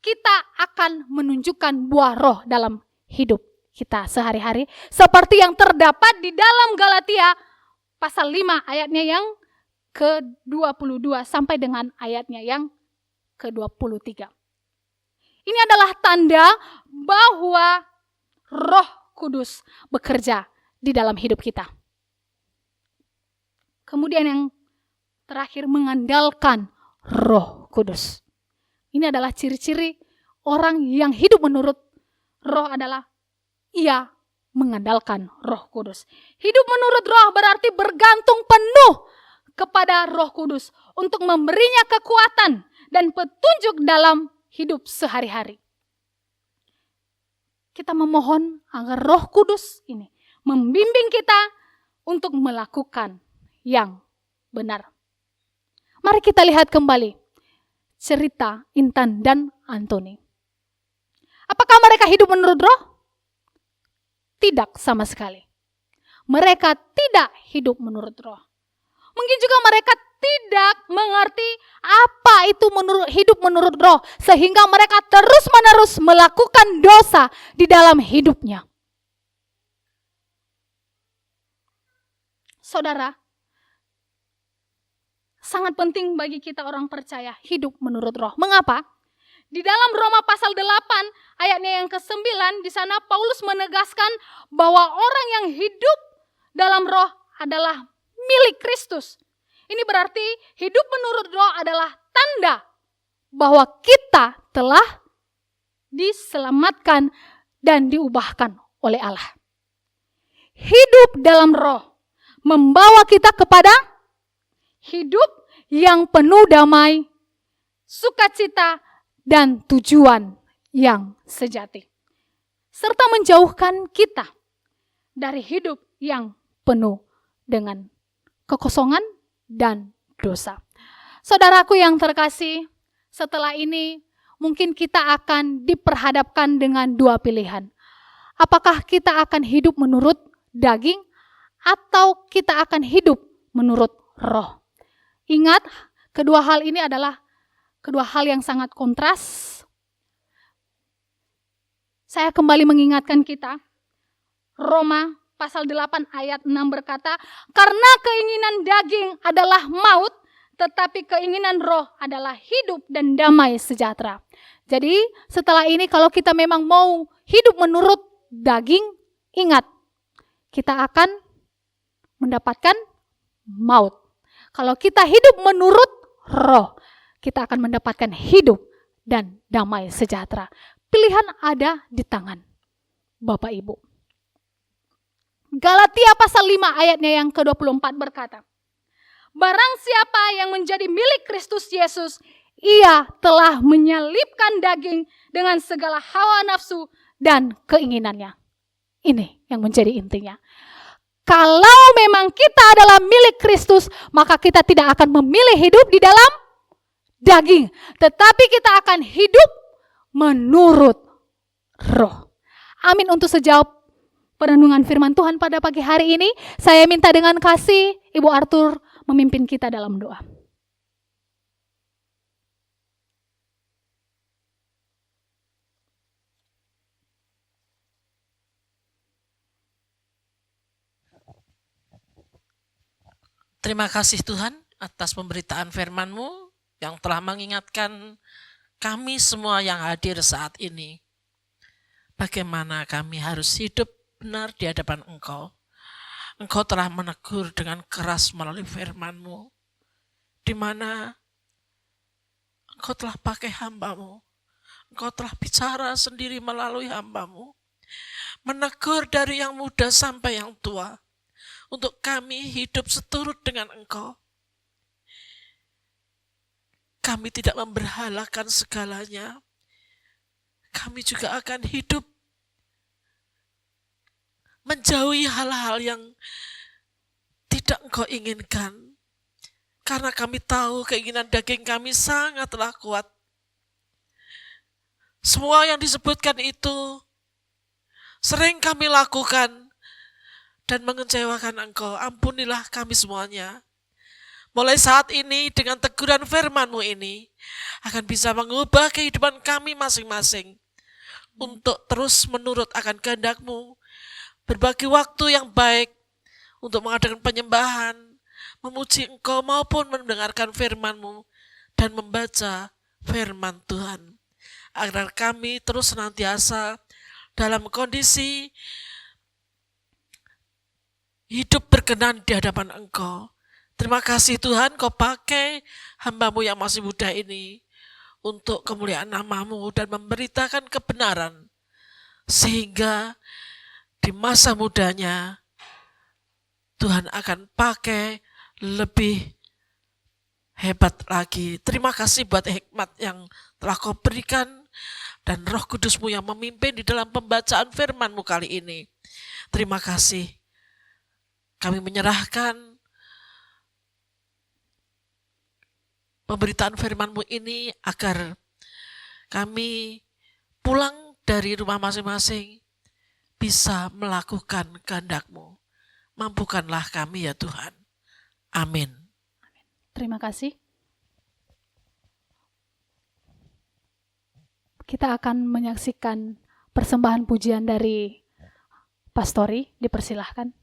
kita akan menunjukkan buah roh dalam hidup kita sehari-hari. Seperti yang terdapat di dalam Galatia pasal 5 ayatnya yang ke-22 sampai dengan ayatnya yang ke-23. Ini adalah tanda bahwa Roh Kudus bekerja di dalam hidup kita. Kemudian yang terakhir, mengandalkan Roh Kudus. Ini adalah ciri-ciri orang yang hidup menurut Roh adalah ia mengandalkan Roh Kudus. Hidup menurut Roh berarti bergantung penuh kepada Roh Kudus untuk memberinya kekuatan dan petunjuk dalam hidup sehari-hari. Kita memohon agar Roh Kudus ini membimbing kita untuk melakukan yang benar. Mari kita lihat kembali cerita Intan dan Antoni. Apakah mereka hidup menurut Roh? Tidak sama sekali. Mereka tidak hidup menurut Roh. Mungkin juga mereka tidak mengerti apa itu hidup menurut Roh, sehingga mereka terus-menerus melakukan dosa di dalam hidupnya. Saudara, sangat penting bagi kita orang percaya hidup menurut Roh. Mengapa? Di dalam Roma pasal 8 ayatnya yang ke-9, di sana Paulus menegaskan bahwa orang yang hidup dalam Roh adalah milik Kristus. Ini berarti hidup menurut Roh adalah tanda bahwa kita telah diselamatkan dan diubahkan oleh Allah. Hidup dalam Roh membawa kita kepada hidup yang penuh damai, sukacita, dan tujuan yang sejati. Serta menjauhkan kita dari hidup yang penuh dengan kekosongan dan dosa. Saudaraku yang terkasih, setelah ini mungkin kita akan diperhadapkan dengan dua pilihan. Apakah kita akan hidup menurut daging atau kita akan hidup menurut Roh? Ingat, kedua hal ini adalah kedua hal yang sangat kontras. Saya kembali mengingatkan kita, Roma pasal 8 ayat 6 berkata, karena keinginan daging adalah maut, tetapi keinginan Roh adalah hidup dan damai sejahtera. Jadi setelah ini kalau kita memang mau hidup menurut daging, ingat, kita akan mendapatkan maut. Kalau kita hidup menurut Roh, kita akan mendapatkan hidup dan damai sejahtera. Pilihan ada di tangan Bapak Ibu. Galatia pasal 5 ayatnya yang ke-24 berkata, barang siapa yang menjadi milik Kristus Yesus, ia telah menyalibkan daging dengan segala hawa nafsu dan keinginannya. Ini yang menjadi intinya. Kalau memang kita adalah milik Kristus, maka kita tidak akan memilih hidup di dalam daging, tetapi kita akan hidup menurut Roh. Amin. Untuk sejauh perenungan firman Tuhan pada pagi hari ini, saya minta dengan kasih Ibu Arthur memimpin kita dalam doa. Terima kasih Tuhan atas pemberitaan firman-Mu yang telah mengingatkan kami semua yang hadir saat ini. Bagaimana kami harus hidup benar di hadapan Engkau. Engkau telah menegur dengan keras melalui firman-Mu, di mana Engkau telah pakai hamba-Mu. Engkau telah bicara sendiri melalui hamba-Mu, menegur dari yang muda sampai yang tua, untuk kami hidup seturut dengan Engkau. Kami tidak memberhalakan segalanya. Kami juga akan hidup menjauhi hal-hal yang tidak Engkau inginkan. Karena kami tahu keinginan daging kami sangatlah kuat. Semua yang disebutkan itu sering kami lakukan dan mengecewakan Engkau. Ampunilah kami semuanya. Mulai saat ini dengan teguran firman-Mu ini akan bisa mengubah kehidupan kami masing-masing untuk terus menurut akan kehendak-Mu, berbagi waktu yang baik untuk mengadakan penyembahan, memuji Engkau maupun mendengarkan firman-Mu dan membaca firman Tuhan. Agar kami terus senantiasa dalam kondisi hidup berkenan di hadapan Engkau. Terima kasih Tuhan, Kau pakai hamba-Mu yang masih muda ini untuk kemuliaan nama-Mu dan memberitakan kebenaran. Sehingga di masa mudanya Tuhan akan pakai lebih hebat lagi. Terima kasih buat hikmat yang telah Kau berikan dan Roh Kudus-Mu yang memimpin di dalam pembacaan firman-Mu kali ini. Terima kasih. Kami menyerahkan pemberitaan firman-Mu ini agar kami pulang dari rumah masing-masing bisa melakukan kehendak-Mu. Mampukanlah kami ya Tuhan. Amin. Terima kasih. Kita akan menyaksikan persembahan pujian dari Pastori. Dipersilahkan.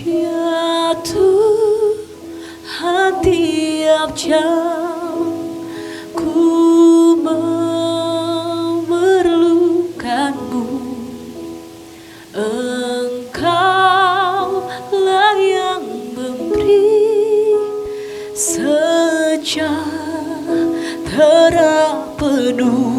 Ya Tuhan, tiap jam ku memerlukan-Mu. Engkaulah yang memberi sejahtera penuh.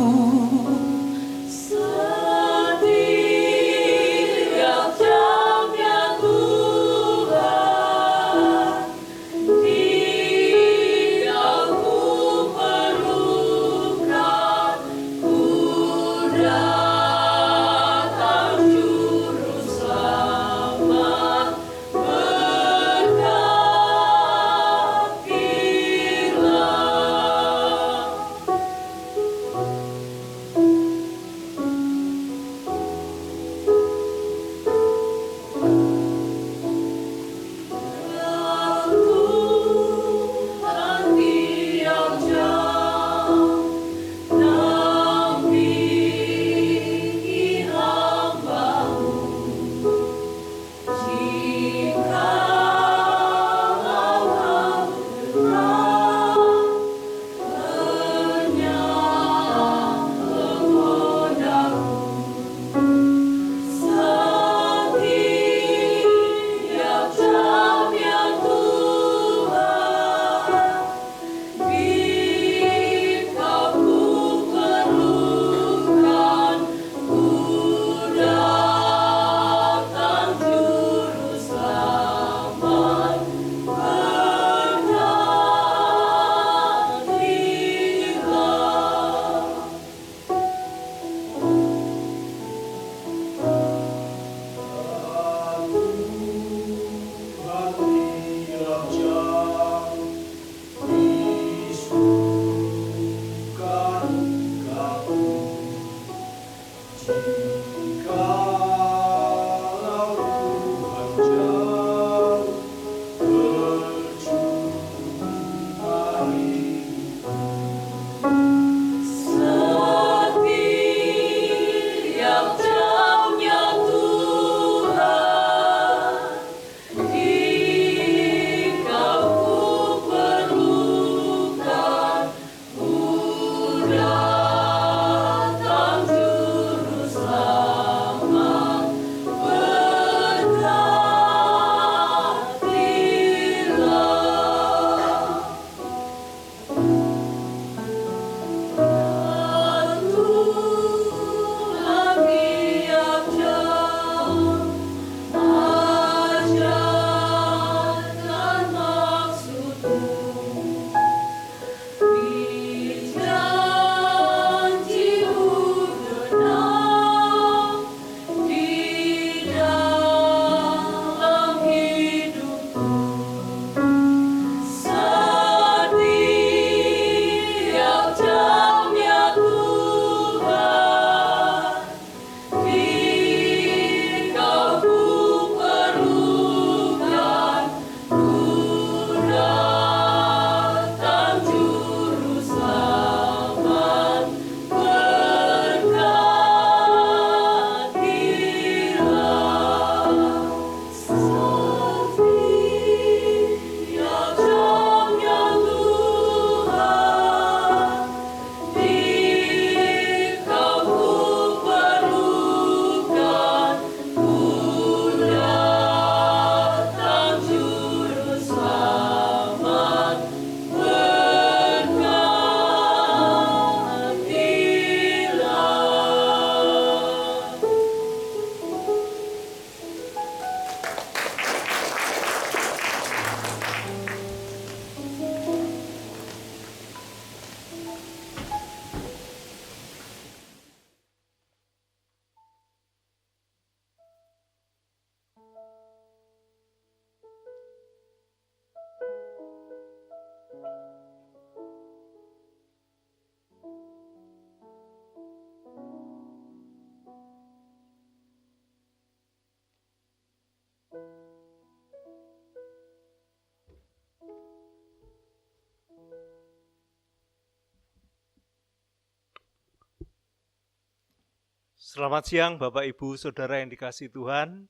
Selamat siang Bapak Ibu Saudara yang dikasihi Tuhan.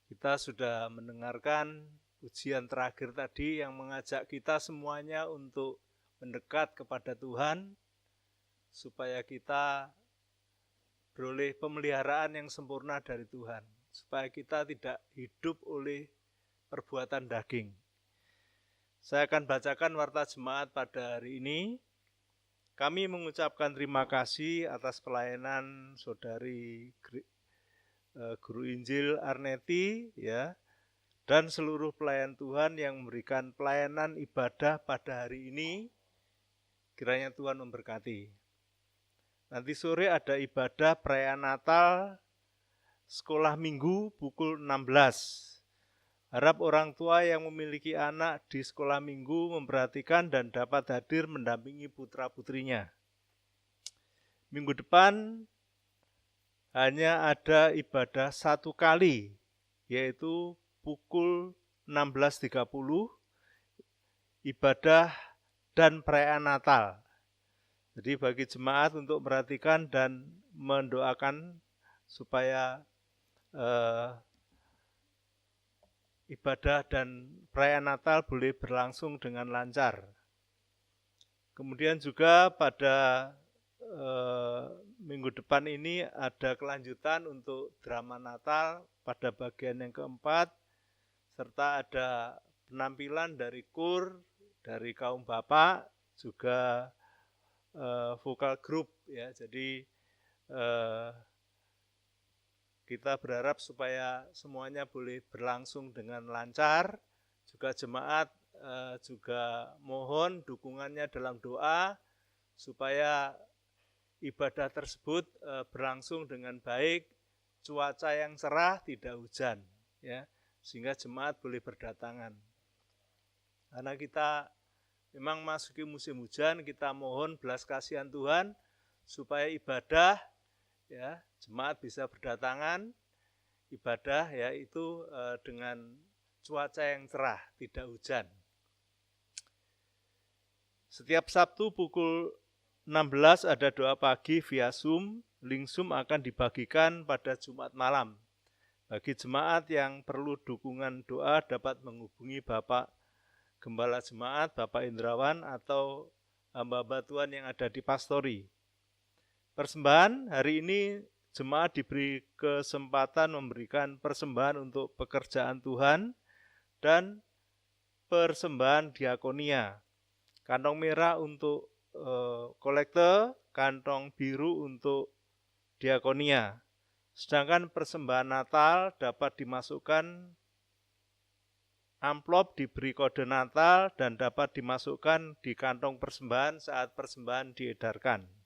Kita sudah mendengarkan ujian terakhir tadi yang mengajak kita semuanya untuk mendekat kepada Tuhan supaya kita beroleh pemeliharaan yang sempurna dari Tuhan, supaya kita tidak hidup oleh perbuatan daging. Saya akan bacakan warta jemaat pada hari ini. Kami mengucapkan terima kasih atas pelayanan Saudari Guru Injil Arneti ya, dan seluruh pelayan Tuhan yang memberikan pelayanan ibadah pada hari ini. Kiranya Tuhan memberkati. Nanti sore ada ibadah perayaan Natal sekolah minggu pukul 16. Harap orang tua yang memiliki anak di sekolah minggu memperhatikan dan dapat hadir mendampingi putra-putrinya. Minggu depan hanya ada ibadah satu kali, yaitu pukul 16.30, ibadah dan perayaan Natal. Jadi bagi jemaat untuk memperhatikan dan mendoakan supaya ibadah dan perayaan Natal boleh berlangsung dengan lancar. Kemudian juga pada minggu depan ini ada kelanjutan untuk drama Natal pada bagian yang keempat, serta ada penampilan dari KUR, dari kaum bapak, juga vokal grup ya. Jadi kita berharap supaya semuanya boleh berlangsung dengan lancar. Juga jemaat juga mohon dukungannya dalam doa supaya ibadah tersebut berlangsung dengan baik, cuaca yang cerah, tidak hujan, ya, sehingga jemaat boleh berdatangan. Karena kita memang masuki musim hujan, kita mohon belas kasihan Tuhan supaya ibadah ya, jemaat bisa berdatangan ibadah ya itu dengan cuaca yang cerah, tidak hujan. Setiap Sabtu pukul 16 ada doa pagi via Zoom. Link Zoom akan dibagikan pada Jumat malam. Bagi jemaat yang perlu dukungan doa dapat menghubungi Bapak Gembala Jemaat, Bapak Indrawan, atau hamba-hamba Tuhan yang ada di pastori. Persembahan hari ini jemaat diberi kesempatan memberikan persembahan untuk pekerjaan Tuhan dan persembahan diakonia. Kantong merah untuk kolekte, kantong biru untuk diakonia. Sedangkan persembahan Natal dapat dimasukkan amplop diberi kode Natal dan dapat dimasukkan di kantong persembahan saat persembahan diedarkan.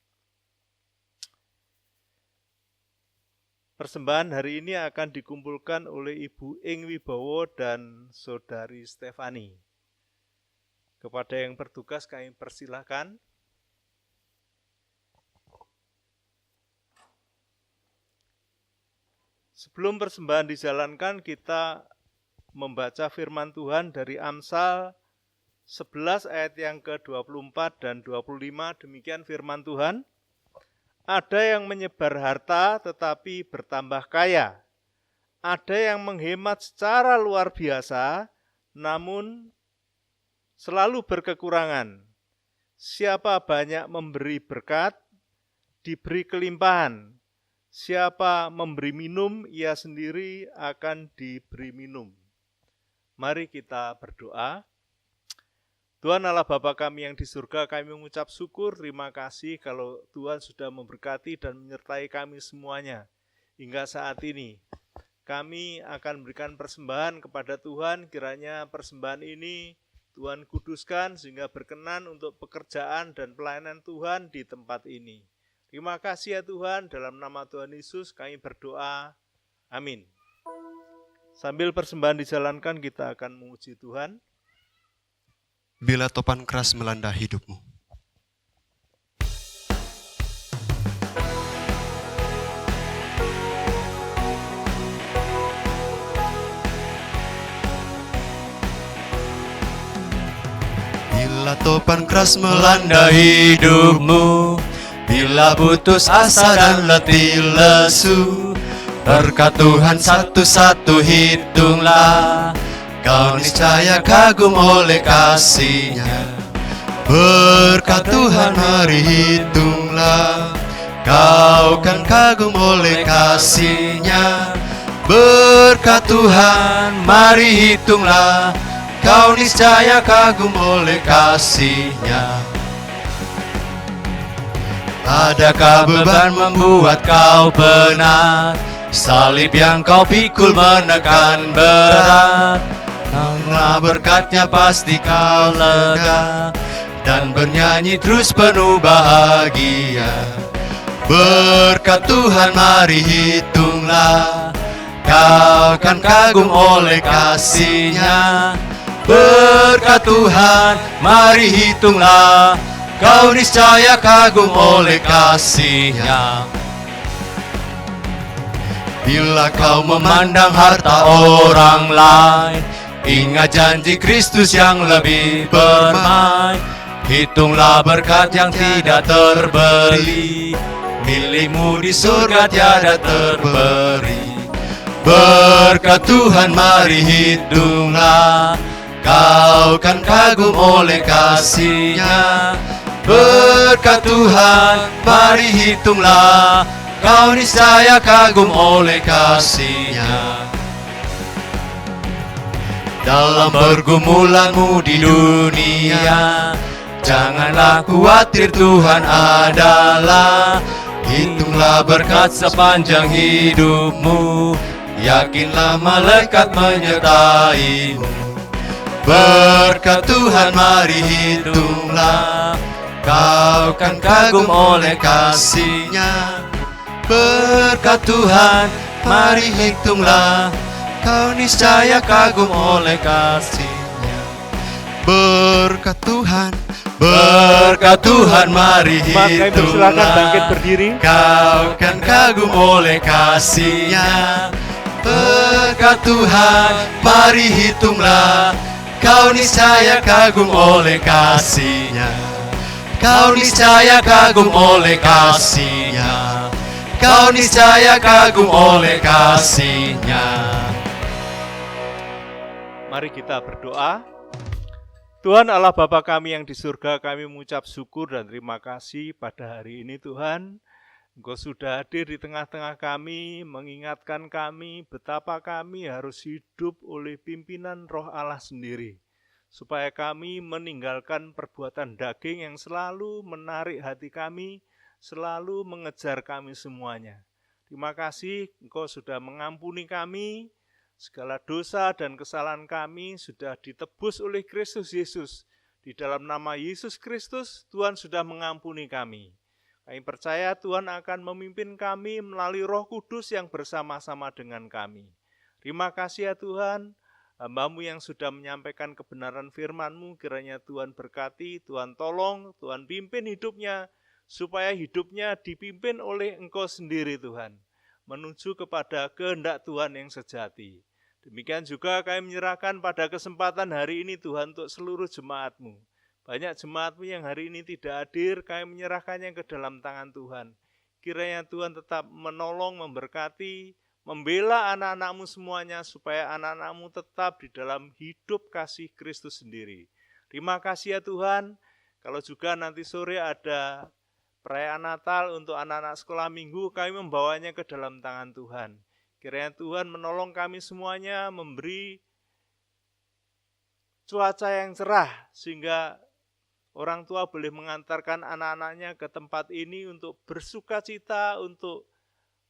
Persembahan hari ini akan dikumpulkan oleh Ibu Ing Wibowo dan Saudari Stefani. Kepada yang bertugas kami persilahkan. Sebelum persembahan dijalankan, kita membaca firman Tuhan dari Amsal 11 ayat yang ke-24 dan 25. Demikian firman Tuhan. Ada yang menyebar harta tetapi bertambah kaya. Ada yang menghemat secara luar biasa, namun selalu berkekurangan. Siapa banyak memberi berkat, diberi kelimpahan. Siapa memberi minum, ia sendiri akan diberi minum. Mari kita berdoa. Tuhan Allah Bapa kami yang di surga, kami mengucap syukur, terima kasih kalau Tuhan sudah memberkati dan menyertai kami semuanya. Hingga saat ini, kami akan memberikan persembahan kepada Tuhan, kiranya persembahan ini Tuhan kuduskan sehingga berkenan untuk pekerjaan dan pelayanan Tuhan di tempat ini. Terima kasih ya Tuhan, dalam nama Tuhan Yesus kami berdoa, amin. Sambil persembahan dijalankan, kita akan memuji Tuhan. Bila topan keras melanda hidupmu. Bila topan keras melanda hidupmu, Bila putus asa dan letih lesu, berkat Tuhan satu-satu hitunglah. Kau niscaya kagum oleh kasih-Nya. Berkat Tuhan mari hitunglah. Kau kan kagum oleh kasih-Nya. Berkat Tuhan mari hitunglah. Kau niscaya kagum oleh kasih-Nya. Adakah beban membuat kau penat? Salib yang kau pikul menekan berat. Karena berkat-Nya pasti kau lega, dan bernyanyi terus penuh bahagia. Berkat Tuhan mari hitunglah. Kau kan kagum oleh kasih-Nya. Berkat Tuhan mari hitunglah. Kau niscaya kagum oleh kasih-Nya. Bila kau memandang harta orang lain, ingat janji Kristus yang lebih permai. Hitunglah berkat yang tidak terbeli, milikmu di surga tiada terberi. Berkat Tuhan mari hitunglah. Kau kan kagum oleh kasih-Nya. Berkat Tuhan mari hitunglah. Kau niscaya kagum oleh kasih-Nya. Dalam pergumulanmu di dunia, janganlah khawatir, Tuhan adalah. Hitunglah berkat sepanjang hidupmu, yakinlah malaikat menyertaimu. Berkat Tuhan mari hitunglah. Kau kan kagum oleh kasih-Nya. Berkat Tuhan mari hitunglah. Kau niscaya kagum oleh kasih-Nya. Berkat Tuhan, berkat Tuhan mari hitunglah. Silakan bangkit berdiri. Kau kan kagum oleh kasih-Nya. Berkat Tuhan mari hitunglah. Kau niscaya kagum oleh kasih-Nya. Kau niscaya kagum oleh kasih-Nya. Kau niscaya kagum oleh kasih-Nya. Mari kita berdoa. Tuhan Allah Bapa kami yang di surga, kami mengucap syukur dan terima kasih pada hari ini Tuhan. Engkau sudah hadir di tengah-tengah kami, mengingatkan kami betapa kami harus hidup oleh pimpinan Roh Allah sendiri. Supaya kami meninggalkan perbuatan daging yang selalu menarik hati kami, selalu mengejar kami semuanya. Terima kasih Engkau sudah mengampuni kami. Segala dosa dan kesalahan kami sudah ditebus oleh Kristus Yesus. Di dalam nama Yesus Kristus, Tuhan sudah mengampuni kami. Kami percaya Tuhan akan memimpin kami melalui Roh Kudus yang bersama-sama dengan kami. Terima kasih ya Tuhan, hamba-Mu yang sudah menyampaikan kebenaran firman-Mu, kiranya Tuhan berkati, Tuhan tolong, Tuhan pimpin hidupnya, supaya hidupnya dipimpin oleh Engkau sendiri Tuhan, menuju kepada kehendak Tuhan yang sejati. Demikian juga kami menyerahkan pada kesempatan hari ini Tuhan untuk seluruh jemaat-Mu. Banyak jemaat-Mu yang hari ini tidak hadir, kami menyerahkannya ke dalam tangan Tuhan. Kiranya Tuhan tetap menolong, memberkati, membela anak-anak-Mu semuanya, supaya anak-anak-Mu tetap di dalam hidup kasih Kristus sendiri. Terima kasih ya Tuhan. Kalau juga nanti sore ada perayaan Natal untuk anak-anak sekolah minggu, kami membawanya ke dalam tangan Tuhan. Kiranya Tuhan menolong kami semuanya, memberi cuaca yang cerah, sehingga orang tua boleh mengantarkan anak-anaknya ke tempat ini untuk bersuka cita, untuk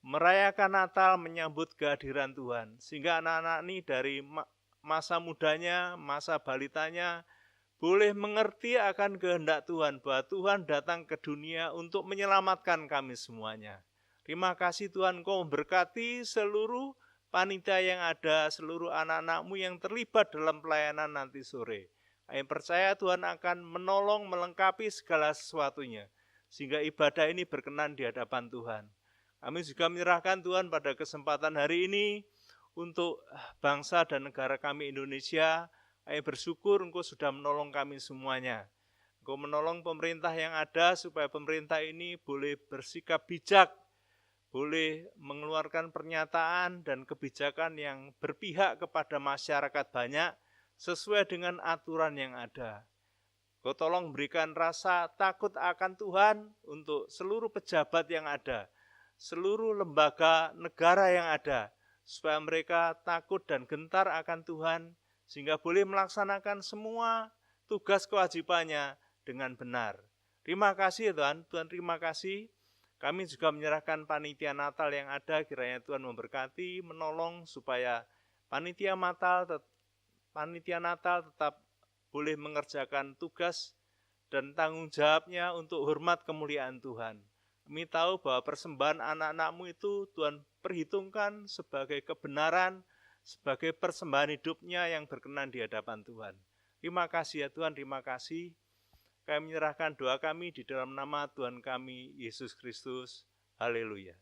merayakan Natal, menyambut kehadiran Tuhan. Sehingga anak-anak ini dari masa mudanya, masa balitanya, boleh mengerti akan kehendak Tuhan, bahwa Tuhan datang ke dunia untuk menyelamatkan kami semuanya. Terima kasih Tuhan, Kau memberkati seluruh panitia yang ada, seluruh anak-anak-Mu yang terlibat dalam pelayanan nanti sore. Kami percaya Tuhan akan menolong, melengkapi segala sesuatunya, sehingga ibadah ini berkenan di hadapan Tuhan. Kami juga menyerahkan Tuhan pada kesempatan hari ini untuk bangsa dan negara kami Indonesia. Kami bersyukur Engkau sudah menolong kami semuanya. Engkau menolong pemerintah yang ada supaya pemerintah ini boleh bersikap bijak, boleh mengeluarkan pernyataan dan kebijakan yang berpihak kepada masyarakat banyak sesuai dengan aturan yang ada. Engkau tolong berikan rasa takut akan Tuhan untuk seluruh pejabat yang ada, seluruh lembaga negara yang ada, supaya mereka takut dan gentar akan Tuhan, sehingga boleh melaksanakan semua tugas kewajibannya dengan benar. Terima kasih ya Tuhan, Tuhan terima kasih. Kami juga menyerahkan panitia Natal yang ada, kiranya Tuhan memberkati, menolong supaya panitia Natal tetap boleh mengerjakan tugas dan tanggung jawabnya untuk hormat kemuliaan Tuhan. Kami tahu bahwa persembahan anak-anak-Mu itu Tuhan perhitungkan sebagai kebenaran, sebagai persembahan hidupnya yang berkenan di hadapan Tuhan. Terima kasih ya Tuhan, terima kasih. Kami menyerahkan doa kami di dalam nama Tuhan kami, Yesus Kristus. Haleluya.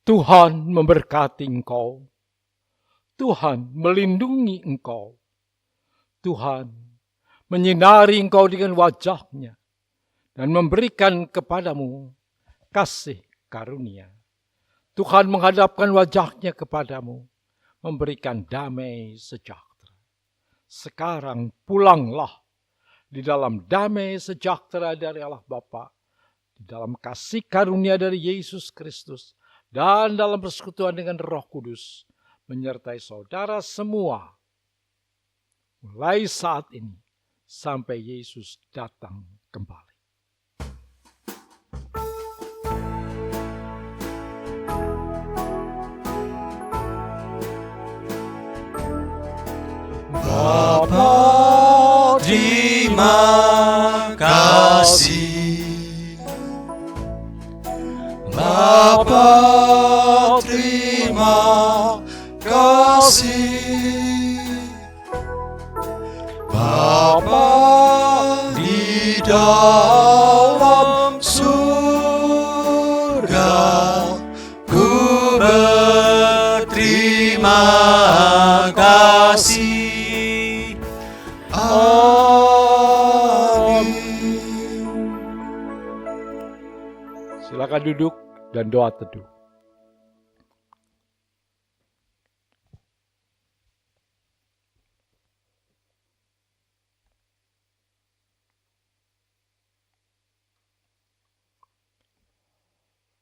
Tuhan memberkati engkau. Tuhan melindungi engkau. Tuhan menyinari engkau dengan wajah-Nya dan memberikan kepadamu kasih karunia. Tuhan menghadapkan wajah-Nya kepadamu, memberikan damai sejahtera. Sekarang pulanglah di dalam damai sejahtera dari Allah Bapa, di dalam kasih karunia dari Yesus Kristus, dan dalam persekutuan dengan Roh Kudus, menyertai saudara semua, mulai saat ini sampai Yesus datang kembali. Bapa, terima kasih. Bapa, terima kasih. Bapa di dalam surga, ku berterima kasih. Amin. Silakan duduk dan doa teduh.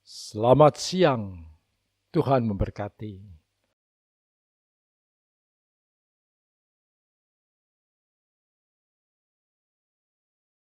Selamat siang, Tuhan memberkati.